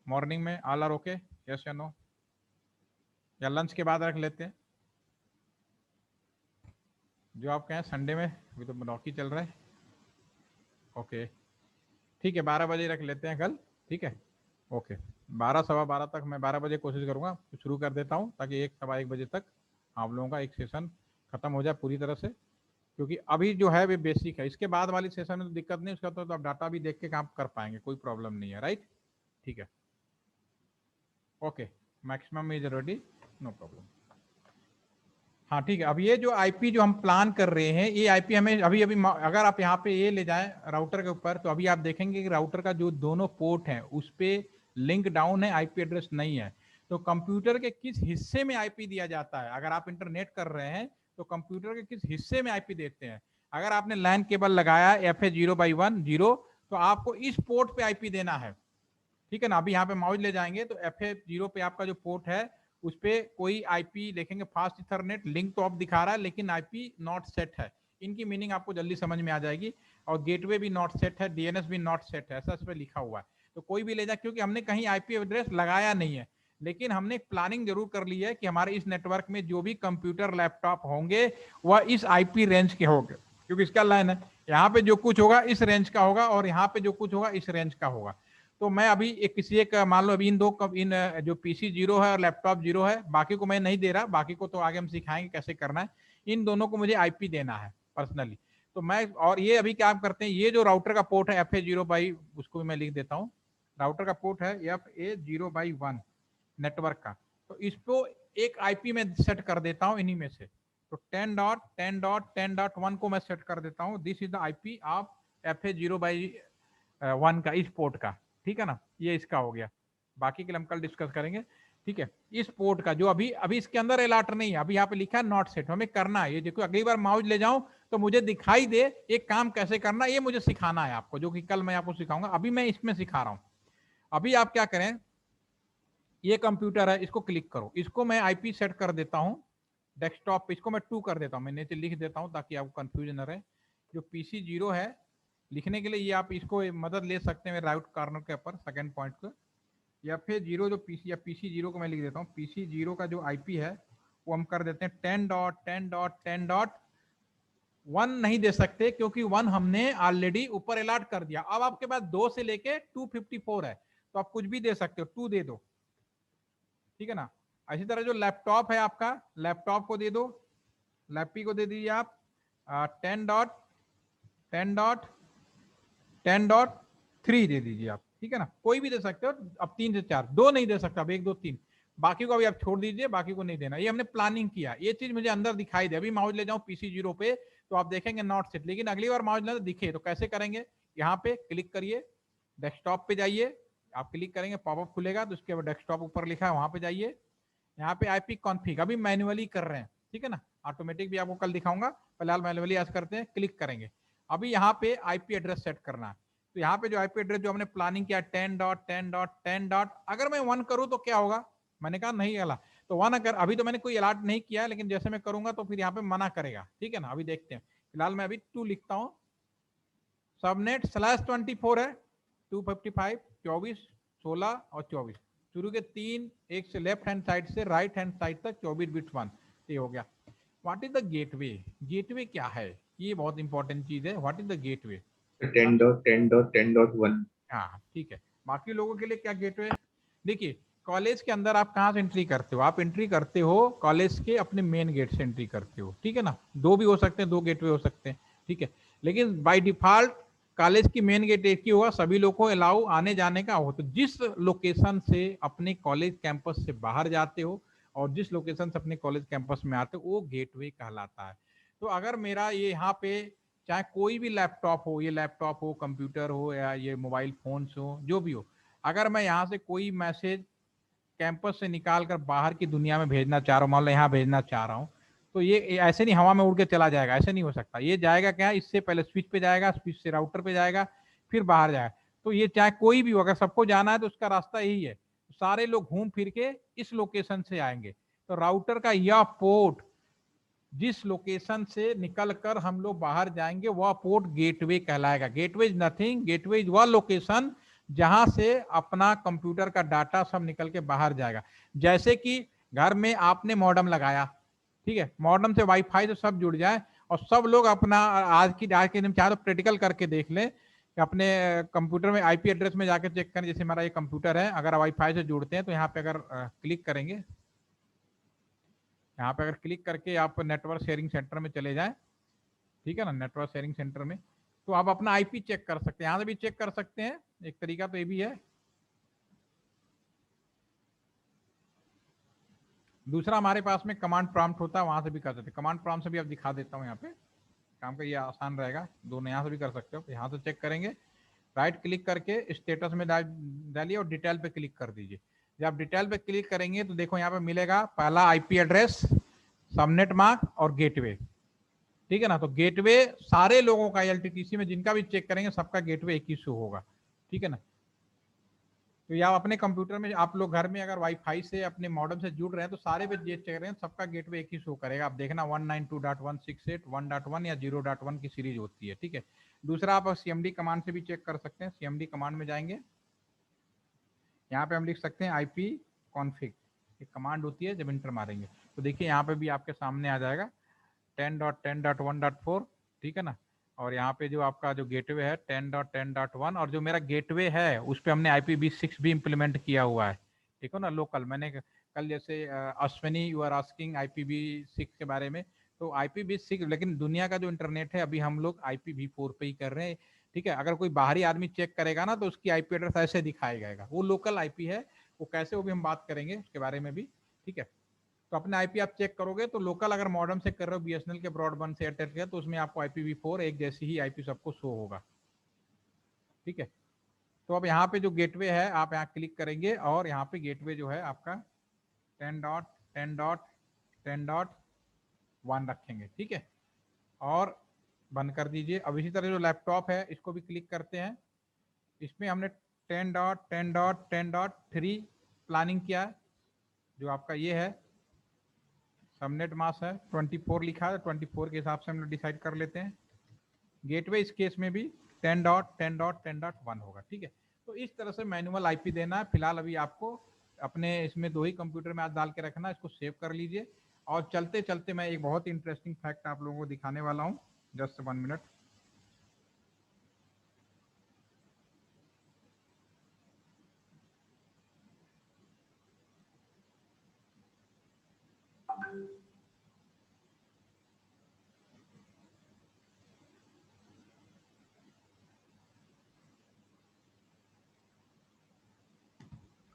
मॉर्निंग में ऑल आर ओके, यस या नो, या लंच के बाद रख लेते हैं, जो आप कहें। संडे में अभी तो नौकरी चल रहा है, ओके ठीक है, 12 बजे रख लेते हैं कल, ठीक है, ओके। 12 सवा 12 तक, मैं 12 बजे कोशिश करूंगा शुरू कर देता हूं, ताकि 1 सवा 1 बजे तक आप लोगों का एक सेशन खत्म हो जाए पूरी तरह से, क्योंकि अभी जो है वे बेसिक है, इसके बाद वाली सेशन में तो दिक्कत नहीं, उसका तो आप डाटा भी देख के काम कर पाएंगे, कोई प्रॉब्लम नहीं है, राइट, ठीक है, okay. Maximum is ready, no problem. हाँ ठीक है, अब ये जो आईपी जो हम प्लान कर रहे हैं, ये आईपी हमें अभी अगर आप यहाँ पे ये ले जाएं राउटर के ऊपर, तो अभी आप देखेंगे कि राउटर का जो दोनों पोर्ट हैं उस पे लिंक डाउन है, आईपी एड्रेस नहीं है। तो कंप्यूटर के किस हिस्से में आईपी दिया जाता है, अगर आप इंटरनेट कर रहे हैं तो कंप्यूटर के किस हिस्से में आईपी देते हैं? अगर आपने लैन केबल लगाया FA0/1 तो आपको इस पोर्ट पे आईपी देना है, ठीक है ना। अभी यहाँ पे माउस ले जाएंगे तो FA0 पे आपका जो पोर्ट है उस पे कोई आईपी देखेंगे, फास्ट इथरनेट लिंक तो आप दिखा रहा है, लेकिन आईपी नॉट सेट है। इनकी मीनिंग आपको जल्दी समझ में आ जाएगी। और गेटवे भी नॉट सेट है, डीएनएस भी नॉट सेट है, ऐसा इस पर लिखा हुआ है। तो कोई भी ले जाए, क्योंकि हमने कहीं आईपी एड्रेस लगाया नहीं है, लेकिन हमने प्लानिंग जरूर कर ली है कि हमारे इस नेटवर्क में जो भी कंप्यूटर लैपटॉप होंगे वह इस आईपी रेंज के होंगे, क्योंकि इसका लाइन है, यहाँ पे जो कुछ होगा इस रेंज का होगा और यहाँ पे जो कुछ होगा इस रेंज का होगा। तो मैं अभी किसी एक मान लो अभी इन जो पीसी 0 है और लैपटॉप 0 है, बाकी को मैं नहीं दे रहा, बाकी को तो आगे हम सिखाएंगे कैसे करना है। इन दोनों को मुझे आईपी देना है पर्सनली, तो मैं, और ये अभी क्या करते हैं, ये जो राउटर का पोर्ट है FA0/, उसको भी मैं लिख देता हूँ, राउटर का पोर्ट है FA0/1 नेटवर्क का, तो इसको एक आईपी में सेट कर देता हूँ इन्हीं में से। तो 10.10.10.1 को मैं सेट कर देता हूँ, this is the IP of FA0/1 का, इस पोर्ट का, ठीक है ना। ये इसका हो गया, बाकी के लिए हम कल डिस्कस करेंगे। ठीक है, इस पोर्ट का जो अभी अभी इसके अंदर अलर्ट नहीं है, अभी यहाँ पे लिखा है नॉट सेट, हमें करना है ये। देखो अगली बार माउस ले जाऊं तो मुझे दिखाई दे एक काम कैसे करना, ये मुझे सिखाना है आपको, जो कि कल मैं आपको सिखाऊंगा, अभी मैं इसमें सिखा रहा हूं। अभी आप क्या करें, ये कंप्यूटर है, इसको क्लिक करो, इसको मैं आईपी सेट कर देता हूं डेस्कटॉप पे, इसको मैं 2 कर देता हूं, मैं नीचे लिख देता हूं ताकि आपको कंफ्यूजन न रहे। जो पीसी 0 है लिखने के लिए ये आप इसको मदद ले सकते हैं राइट कॉर्नर के ऊपर सेकंड पॉइंट को, या फिर 0 जो पीसी या पीसी 0 को मैं लिख देता हूँ, पीसी 0 का जो आईपी है वो हम कर देते हैं 10.10.10.1 नहीं दे सकते क्योंकि 1 हमने ऑलरेडी ऊपर अलॉट कर दिया। अब आपके पास 2 से लेके 254 है तो आप कुछ भी दे सकते हो, 2 दे दो, ठीक है ना। इसी तरह जो लैपटॉप है आपका, लैपटॉप को दे दो, लैपी को दे दीजिए आप 10.10.10.3 दे दीजिए आप, ठीक है ना, कोई भी दे सकते हो। अब 3 से 4, 2 नहीं दे सकता, अब 1 2 3, बाकी को अभी आप छोड़ दीजिए, बाकी को नहीं देना। ये हमने प्लानिंग किया, ये चीज मुझे अंदर दिखाई दे। अभी माउस ले जाऊं पीसी 0 पे तो आप देखेंगे नॉट सेट, लेकिन अगली बार माउस ले तो दिखे। तो कैसे करेंगे, यहाँ पे क्लिक करिए, डेस्कटॉप पे जाइए, आप क्लिक करेंगे पॉपअप खुलेगा, तो उसके बाद डेस्कटॉप ऊपर लिखा है वहां पे जाइए, यहाँ पे आईपी कॉन्फिग, अभी मैन्युअली कर रहे हैं, ठीक है ना, ऑटोमेटिक भी आपको कल दिखाऊंगा, फिलहाल मैन्युअली आज करते हैं। क्लिक करेंगे, अभी यहाँ पे आईपी एड्रेस सेट करना है, तो यहाँ पे जो आईपी एड्रेस जो हमने प्लानिंग किया 10.10.10. अगर मैं 1 करूँ तो क्या होगा, मैंने कहा नहीं अला, तो 1 अगर, अभी तो मैंने कोई अलर्ट नहीं किया, लेकिन जैसे मैं करूंगा तो फिर यहाँ पे मना करेगा, ठीक है ना। अभी देखते हैं, फिलहाल मैं अभी 2 लिखता हूँ, सबनेट /24 है, 255 24 16 और 24, शुरू के 3 एक से लेफ्ट हैंड साइड से राइट हैंड साइड तक 24 बिट्स 1, ये हो गया। What is the gateway, gateway क्या है, ये बहुत इंपॉर्टेंट चीज है। What is the gateway, 10.10.10.1। हाँ ठीक है, बाकी लोगों के लिए क्या गेटवे, देखिए कॉलेज के अंदर आप कहाँ से एंट्री करते हो, आप एंट्री करते हो कॉलेज के अपने मेन गेट से एंट्री करते हो, ठीक है ना, 2 भी हो सकते हैं, 2 गेटवे हो सकते हैं, ठीक है, लेकिन बाय डिफॉल्ट कॉलेज की मेन गेट एक ही होगा, सभी लोगों को अलाउ आने जाने का हो। तो जिस लोकेशन से अपने कॉलेज कैंपस से बाहर जाते हो और जिस लोकेशन से अपने कॉलेज कैंपस में आते हो वो गेटवे कहलाता है। तो अगर मेरा ये यहाँ पे चाहे कोई भी लैपटॉप हो, ये लैपटॉप हो, कंप्यूटर हो, या ये मोबाइल फोन्स हो, जो भी हो, अगर मैं यहाँ से कोई मैसेज कैंपस से निकाल कर बाहर की दुनिया में भेजना चाह रहा हूँ, मान लो यहाँ भेजना चाह रहा हूँ, तो ये ऐसे नहीं हवा में उड़ के चला जाएगा, ऐसे नहीं हो सकता। ये जाएगा क्या, इससे पहले स्विच पे जाएगा, स्विच से राउटर पे जाएगा, फिर बाहर जाएगा। तो ये चाहे कोई भी हो, अगर सबको जाना है तो उसका रास्ता यही है, सारे लोग घूम फिर के इस लोकेशन से आएंगे। तो राउटर का यह पोर्ट जिस लोकेशन से निकलकर हम लोग बाहर जाएंगे वह पोर्ट गेटवे कहलाएगा। Gateway is nothing, gateway is वह लोकेशन जहां से अपना कंप्यूटर का डाटा सब निकल के बाहर जाएगा। जैसे कि घर में आपने मॉडेम लगाया, ठीक है, मॉडेम से वाईफाई से सब जुड़ जाए और सब लोग अपना आज के दिन चाहे तो प्रैक्टिकल करके देख लें कि अपने कंप्यूटर में आईपी एड्रेस में जाकर चेक करें। जैसे हमारा ये कंप्यूटर है, अगर वाईफाई से जुड़ते हैं तो यहाँ पे अगर क्लिक करेंगे, यहाँ पे अगर क्लिक करके आप नेटवर्क शेयरिंग सेंटर में चले जाएं, ठीक है ना, नेटवर्क शेयरिंग सेंटर में, तो आप अपना आईपी चेक कर सकते हैं, यहाँ से भी चेक कर सकते हैं, एक तरीका तो ये भी है। दूसरा हमारे पास में कमांड प्रॉम्प्ट होता है, वहां से भी कर सकते हैं। कमांड प्रॉम्प्ट से भी आप दिखा देता हूँ, यहाँ पे काम का ये आसान रहेगा, दोनों यहाँ से भी कर सकते हो। यहाँ से चेक करेंगे, राइट क्लिक करके स्टेटस में डालिए और डिटेल पे क्लिक कर दीजिए। जब आप डिटेल पे क्लिक करेंगे तो देखो यहाँ पे मिलेगा पहला आईपी एड्रेस, सबनेट मार्क और गेटवे, ठीक है ना। तो गेटवे सारे लोगों का एलटीटीसी में जिनका भी चेक करेंगे सबका गेटवे एक ही शो होगा, ठीक है ना। तो या अपने कंप्यूटर में आप लोग घर में अगर वाईफाई से अपने मॉडेम से जुड़ रहे हैं तो सारे पे चेक कर रहे हैं, सबका गेटवे एक ही शो करेगा। आप देखना 192.168.1.1 या 0.1 की सीरीज होती है, ठीक है। दूसरा आप सीएमडी कमांड से भी चेक कर सकते हैं। सीएमडी कमांड में जाएंगे, यहाँ पे हम लिख सकते हैं आईपी कॉन्फिग, एक कमांड होती है, जब इंटर मारेंगे तो देखिए यहाँ पे भी आपके सामने आ जाएगा 10.10.1.4, ठीक है ना। और यहाँ पे जो आपका जो गेटवे है 10.10.1 और जो मेरा गेटवे है उस पर हमने IPv6 भी इम्प्लीमेंट किया हुआ है, ठीक है ना, लोकल। मैंने कल जैसे Ashwini you are asking IPv6 के बारे में, तो IPv6, लेकिन दुनिया का जो इंटरनेट है अभी हम लोग IPv4 पे ही कर रहे हैं, ठीक है। अगर कोई बाहरी आदमी चेक करेगा ना तो उसकी आईपी एड्रेस ऐसे दिखाया जाएगा, वो लोकल आईपी है, वो कैसे, वो भी हम बात करेंगे उसके बारे में भी, ठीक है। तो अपने आईपी आप चेक करोगे तो लोकल अगर मॉडेम से कर रहे हो बीएसएनएल के, ब्रॉडबैंड से, एयरटेल के, तो उसमें आपको IPv4 एक जैसी ही आईपी सबको शो होगा, ठीक है। तो अब यहाँ पे जो गेटवे है आप यहाँ क्लिक करेंगे और यहाँ पे गेटवे जो है आपका 10.10.10.1 रखेंगे, ठीक है, और बंद कर दीजिए। अब इसी तरह जो लैपटॉप है इसको भी क्लिक करते हैं, इसमें हमने 10.10.10.3 प्लानिंग किया है, जो आपका ये है सबनेट मास्क है, 24 लिखा है, 24 के हिसाब से हम लोग डिसाइड कर लेते हैं। गेटवे इस केस में भी 10.10.10.1 होगा, ठीक है। तो इस तरह से मैनुअल आईपी देना है। फिलहाल अभी आपको अपने इसमें 2 ही कंप्यूटर में आज डाल के रखना है, इसको सेव कर लीजिए। और चलते चलते मैं एक बहुत इंटरेस्टिंग फैक्ट आप लोगों को दिखाने वाला हूँ, जस्ट 1 मिनट।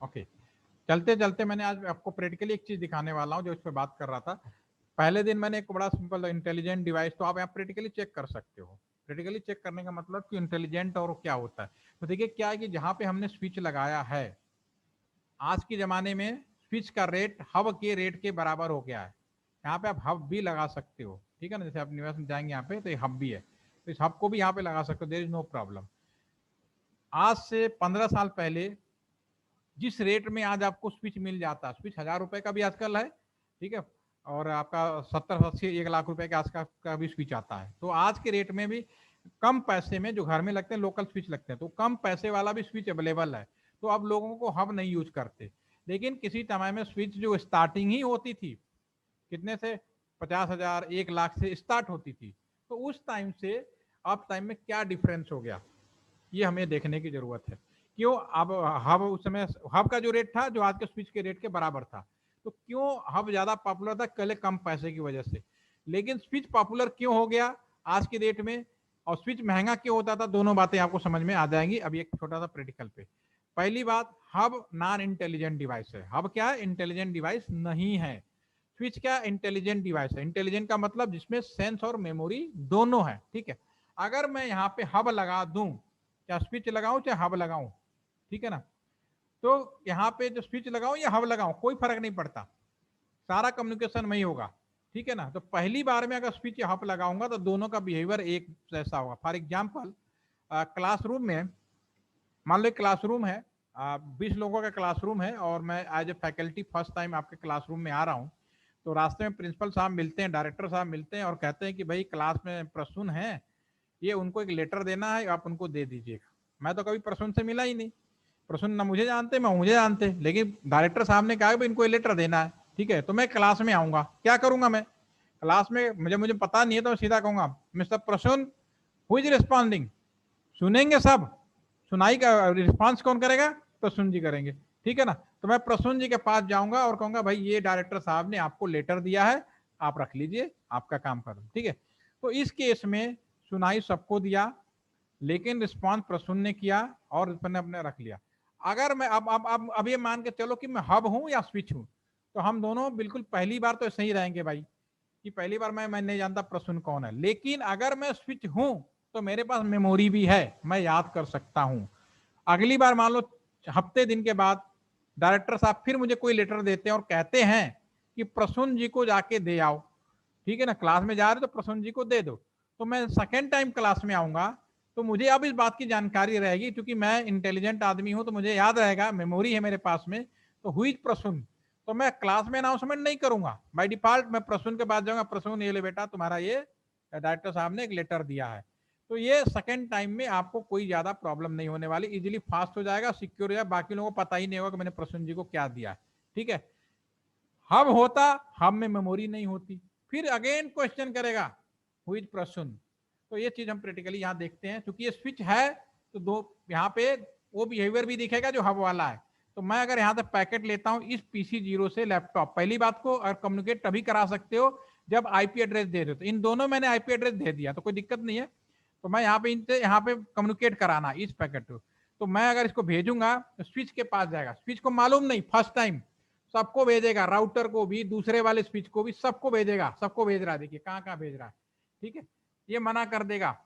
ओके, चलते चलते मैंने आज आपको प्रैक्टिकली एक चीज दिखाने वाला हूँ जो इस पर बात कर रहा था। पहले दिन मैंने एक बड़ा सिंपल इंटेलिजेंट डिवाइस, तो आप यहाँ प्रैक्टिकली चेक कर सकते हो। प्रैक्टिकली चेक करने का मतलब कि इंटेलिजेंट और क्या होता है। तो देखिए क्या है कि जहाँ पे हमने स्विच लगाया है, आज के जमाने में स्विच का रेट हब के रेट के बराबर हो गया है। यहाँ पे आप हब भी लगा सकते हो, ठीक है ना। जैसे आप निवास में जाएंगे यहाँ पे तो ये हब भी है, तो इस हब को भी यहाँ पे लगा सकते हो, देयर इज नो प्रॉब्लम। आज से 15 साल पहले जिस रेट में आज आपको स्विच मिल जाता है, स्विच 1000 रुपए का भी आजकल है, ठीक है, और आपका 70-80 1 लाख रुपए के आसपास का भी स्विच आता है। तो आज के रेट में भी कम पैसे में जो घर में लगते हैं लोकल स्विच लगते हैं, तो कम पैसे वाला भी स्विच अवेलेबल है। तो अब लोगों को हब नहीं यूज करते, लेकिन किसी समय में स्विच जो स्टार्टिंग ही होती थी कितने से 50,000 1 लाख से स्टार्ट होती थी, तो उस टाइम से अब टाइम में क्या डिफरेंस हो गया ये हमें देखने की जरूरत है। क्यों अब हब उस समय हब का जो रेट था जो आज के स्विच के रेट के बराबर था, तो क्यों हब ज्यादा पॉपुलर था? पहले कम पैसे की वजह से। लेकिन स्विच पॉपुलर क्यों हो गया आज की डेट में, और स्विच महंगा क्यों होता था? दोनों बातें आपको समझ में आ जाएंगी अभी एक छोटा सा प्रैक्टिकल पे। पहली बात, हब नॉन इंटेलिजेंट डिवाइस है। हब क्या है? इंटेलिजेंट डिवाइस नहीं है। स्विच क्या? इंटेलिजेंट डिवाइस है। इंटेलिजेंट का मतलब जिसमें सेंस और मेमोरी दोनों है, ठीक है। अगर मैं यहाँ पे हब लगा दूं, चाहे स्विच लगाऊं चाहे हब लगाऊं, ठीक है ना, तो यहाँ पे जो स्विच लगाऊं या हब लगाऊं कोई फर्क नहीं पड़ता, सारा कम्युनिकेशन में ही होगा, ठीक है ना। तो पहली बार में अगर स्विच या हब लगाऊंगा तो दोनों का बिहेवियर एक जैसा होगा। फॉर एग्जाम्पल क्लासरूम में, मान लो क्लासरूम है, 20 लोगों का क्लासरूम है और मैं as a faculty first time आपके क्लासरूम में आ रहा हूँ, तो रास्ते में प्रिंसिपल साहब मिलते हैं, डायरेक्टर साहब मिलते हैं और कहते हैं कि भाई क्लास में प्रसून है, ये उनको एक लेटर देना है, आप उनको दे दीजिएगा। मैं तो कभी प्रसून से मिला ही नहीं, प्रसून ना मुझे जानते मैं मुझे जानते, लेकिन डायरेक्टर साहब ने कहा कि इनको ये लेटर देना है, ठीक है। तो मैं क्लास में आऊंगा, क्या करूंगा मैं क्लास में, मुझे पता नहीं है तो सीधा कहूंगा mister Prasoon who is responding. सुनेंगे सब, सुनाई का रिस्पॉन्स कौन करेगा? प्रसून जी करेंगे, ठीक है ना। तो मैं प्रसून जी के पास जाऊंगा और कहूंगा भाई ये डायरेक्टर साहब ने आपको लेटर दिया है, आप रख लीजिए, आपका काम कर दो, ठीक है। तो इस केस में सुनाई सबको दिया, लेकिन रिस्पॉन्स प्रसून ने किया और उसने अपने रख लिया। अगर मैं अब ये मान के चलो कि मैं हब हूं या स्विच हूं, तो हम दोनों बिल्कुल पहली बार तो सही रहेंगे भाई, कि पहली बार मैं नहीं जानता प्रसून कौन है। लेकिन अगर मैं स्विच हूं तो मेरे पास मेमोरी भी है, मैं याद कर सकता हूं। अगली बार मान लो हफ्ते दिन के बाद डायरेक्टर साहब फिर मुझे कोई लेटर देते हैं और कहते हैं कि प्रसून जी को जाके दे आओ, ठीक है ना, क्लास में जा रहे तो प्रसून जी को दे दो। तो मैं सेकेंड टाइम क्लास में आऊंगा तो मुझे अब इस बात की जानकारी रहेगी, क्योंकि मैं इंटेलिजेंट आदमी हूं तो मुझे याद रहेगा, मेमोरी है मेरे पास में, तो हुई प्रसून, तो मैं क्लास में अनाउंसमेंट नहीं करूंगा, बाय डिफॉल्ट मैं प्रसून के पास जाऊंगा, प्रसून ये ले बेटा तुम्हारा ये डायरेक्टर साहब ने एक लेटर दिया है। तो ये सेकेंड टाइम में आपको कोई ज्यादा प्रॉब्लम नहीं होने वाली, इजीली फास्ट हो जाएगा, सिक्योर हो जाएगा, बाकी लोगों को पता ही नहीं होगा कि मैंने प्रसून जी को क्या दिया है, ठीक है। हब होता, हब में मेमोरी नहीं होती, फिर अगेन क्वेश्चन करेगा हु इज प्रसून। तो ये चीज हम प्रैक्टिकली यहाँ देखते हैं, क्योंकि ये स्विच है तो दो यहाँ पे वो बिहेवियर भी दिखेगा जो हब वाला है। तो मैं अगर यहाँ से पैकेट लेता हूँ इस PC0 से लैपटॉप, पहली बात को और कम्युनिकेट तभी करा सकते हो जब आईपी एड्रेस दे दो। तो इन दोनों मैंने आईपी एड्रेस दे दिया तो कोई दिक्कत नहीं है, तो मैं यहाँ पे इनसे यहाँ पे कम्युनिकेट कराना इस पैकेट को। तो मैं अगर इसको भेजूंगा तो स्विच के पास जाएगा, स्विच को मालूम नहीं, फर्स्ट टाइम सबको भेजेगा, राउटर को भी, दूसरे वाले स्विच को भी, सबको भेजेगा, सबको भेज रहा है, देखिए कहाँ कहाँ भेज रहा है, ठीक है। ये मना कर देगा,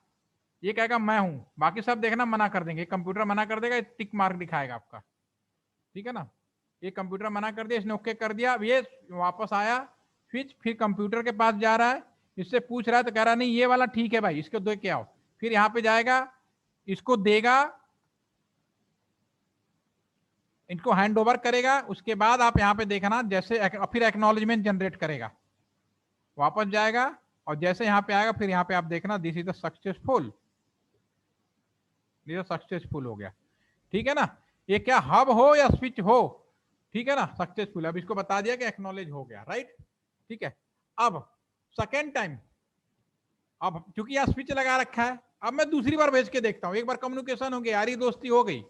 ये कहेगा मैं हूं, बाकी सब देखना मना कर देंगे, कंप्यूटर मना कर देगा, टिक मार्क दिखाएगा आपका, ठीक है ना। ये कंप्यूटर मना कर दिया, इसने ओके कर दिया, अब ये वापस आया स्विच, फिर कंप्यूटर के पास जा रहा है, इससे पूछ रहा है तो कह रहा नहीं ये वाला ठीक है भाई, इसको दे के आओ। फिर यहाँ पे जाएगा, इसको देगा, इनको हैंड ओवर करेगा। उसके बाद आप यहाँ पे देखना, जैसे फिर एक्नॉलेजमेंट जनरेट करेगा, वापस जाएगा, और जैसे यहाँ पे आएगा फिर यहाँ पे आप देखना दिस इज द सक्सेसफुल, ये सक्सेसफुल हो गया। ठीक है ना, ये क्या हब हो या स्विच हो, ठीक है ना, सक्सेसफुल। अब इसको बता दिया कि एक्नॉलेज हो गया, राइट। ठीक है, अब सेकेंड टाइम, अब क्योंकि यहाँ स्विच लगा रखा है, अब मैं दूसरी बार भेज के देखता हूँ, एक बार कम्युनिकेशन हो गई, यारी दोस्ती हो गई,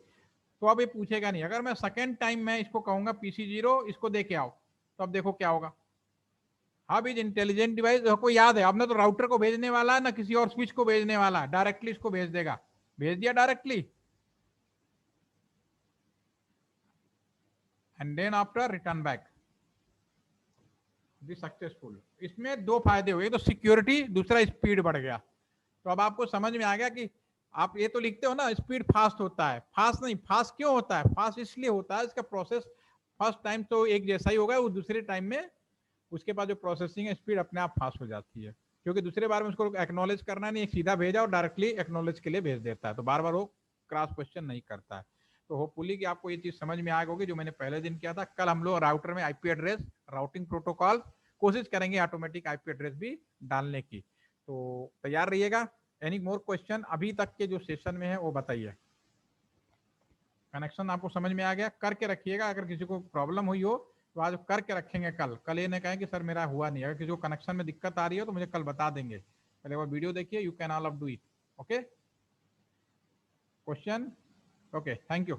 तो अब ये पूछेगा नहीं। अगर मैं सेकेंड टाइम मैं इसको कहूंगा PC0 इसको दे के आओ, तो अब देखो क्या होगा। हब इज इंटेलिजेंट डिवाइस, आपको याद है, अब ना तो राउटर को भेजने वाला है ना किसी और स्विच को भेजने वाला है, डायरेक्टली इसको भेज देगा, भेज दिया directly, and then after return back be successful. इसमें दो फायदे हुए, तो सिक्योरिटी, दूसरा स्पीड बढ़ गया। तो अब आपको समझ में आ गया कि आप ये तो लिखते हो ना स्पीड फास्ट होता है, फास्ट नहीं, फास्ट क्यों होता है, फास्ट इसलिए होता है इसका प्रोसेस फर्स्ट टाइम तो एक जैसा ही होगा, वो दूसरे टाइम में उसके बाद जो प्रोसेसिंग है स्पीड अपने आप फास्ट हो जाती है, क्योंकि दूसरे बार में उसको एक्नॉलेज करना नहीं, एक सीधा भेजा और डायरेक्टली एक्नॉलेज के लिए भेज देता है, तो बार बार वो क्रॉस क्वेश्चन नहीं करता है। तो होपफुली कि आपको ये चीज समझ में आ गई होगी जो मैंने पहले दिन किया था। कल हम लोग राउटर में आईपी एड्रेस, राउटिंग प्रोटोकॉल कोशिश करेंगे ऑटोमेटिक आईपी एड्रेस भी डालने की, तो तैयार रहिएगा। एनी मोर क्वेश्चन अभी तक के जो सेशन में है वो बताइए। कनेक्शन आपको समझ में आ गया, करके रखिएगा, अगर किसी को प्रॉब्लम हुई हो तो आज करके रखेंगे, कल ये नहीं कहें कि सर मेरा हुआ नहीं, अगर किसी को कनेक्शन में दिक्कत आ रही हो तो मुझे कल बता देंगे, पहले वो वीडियो देखिए, you can all of do it. Okay, question, okay, thank you.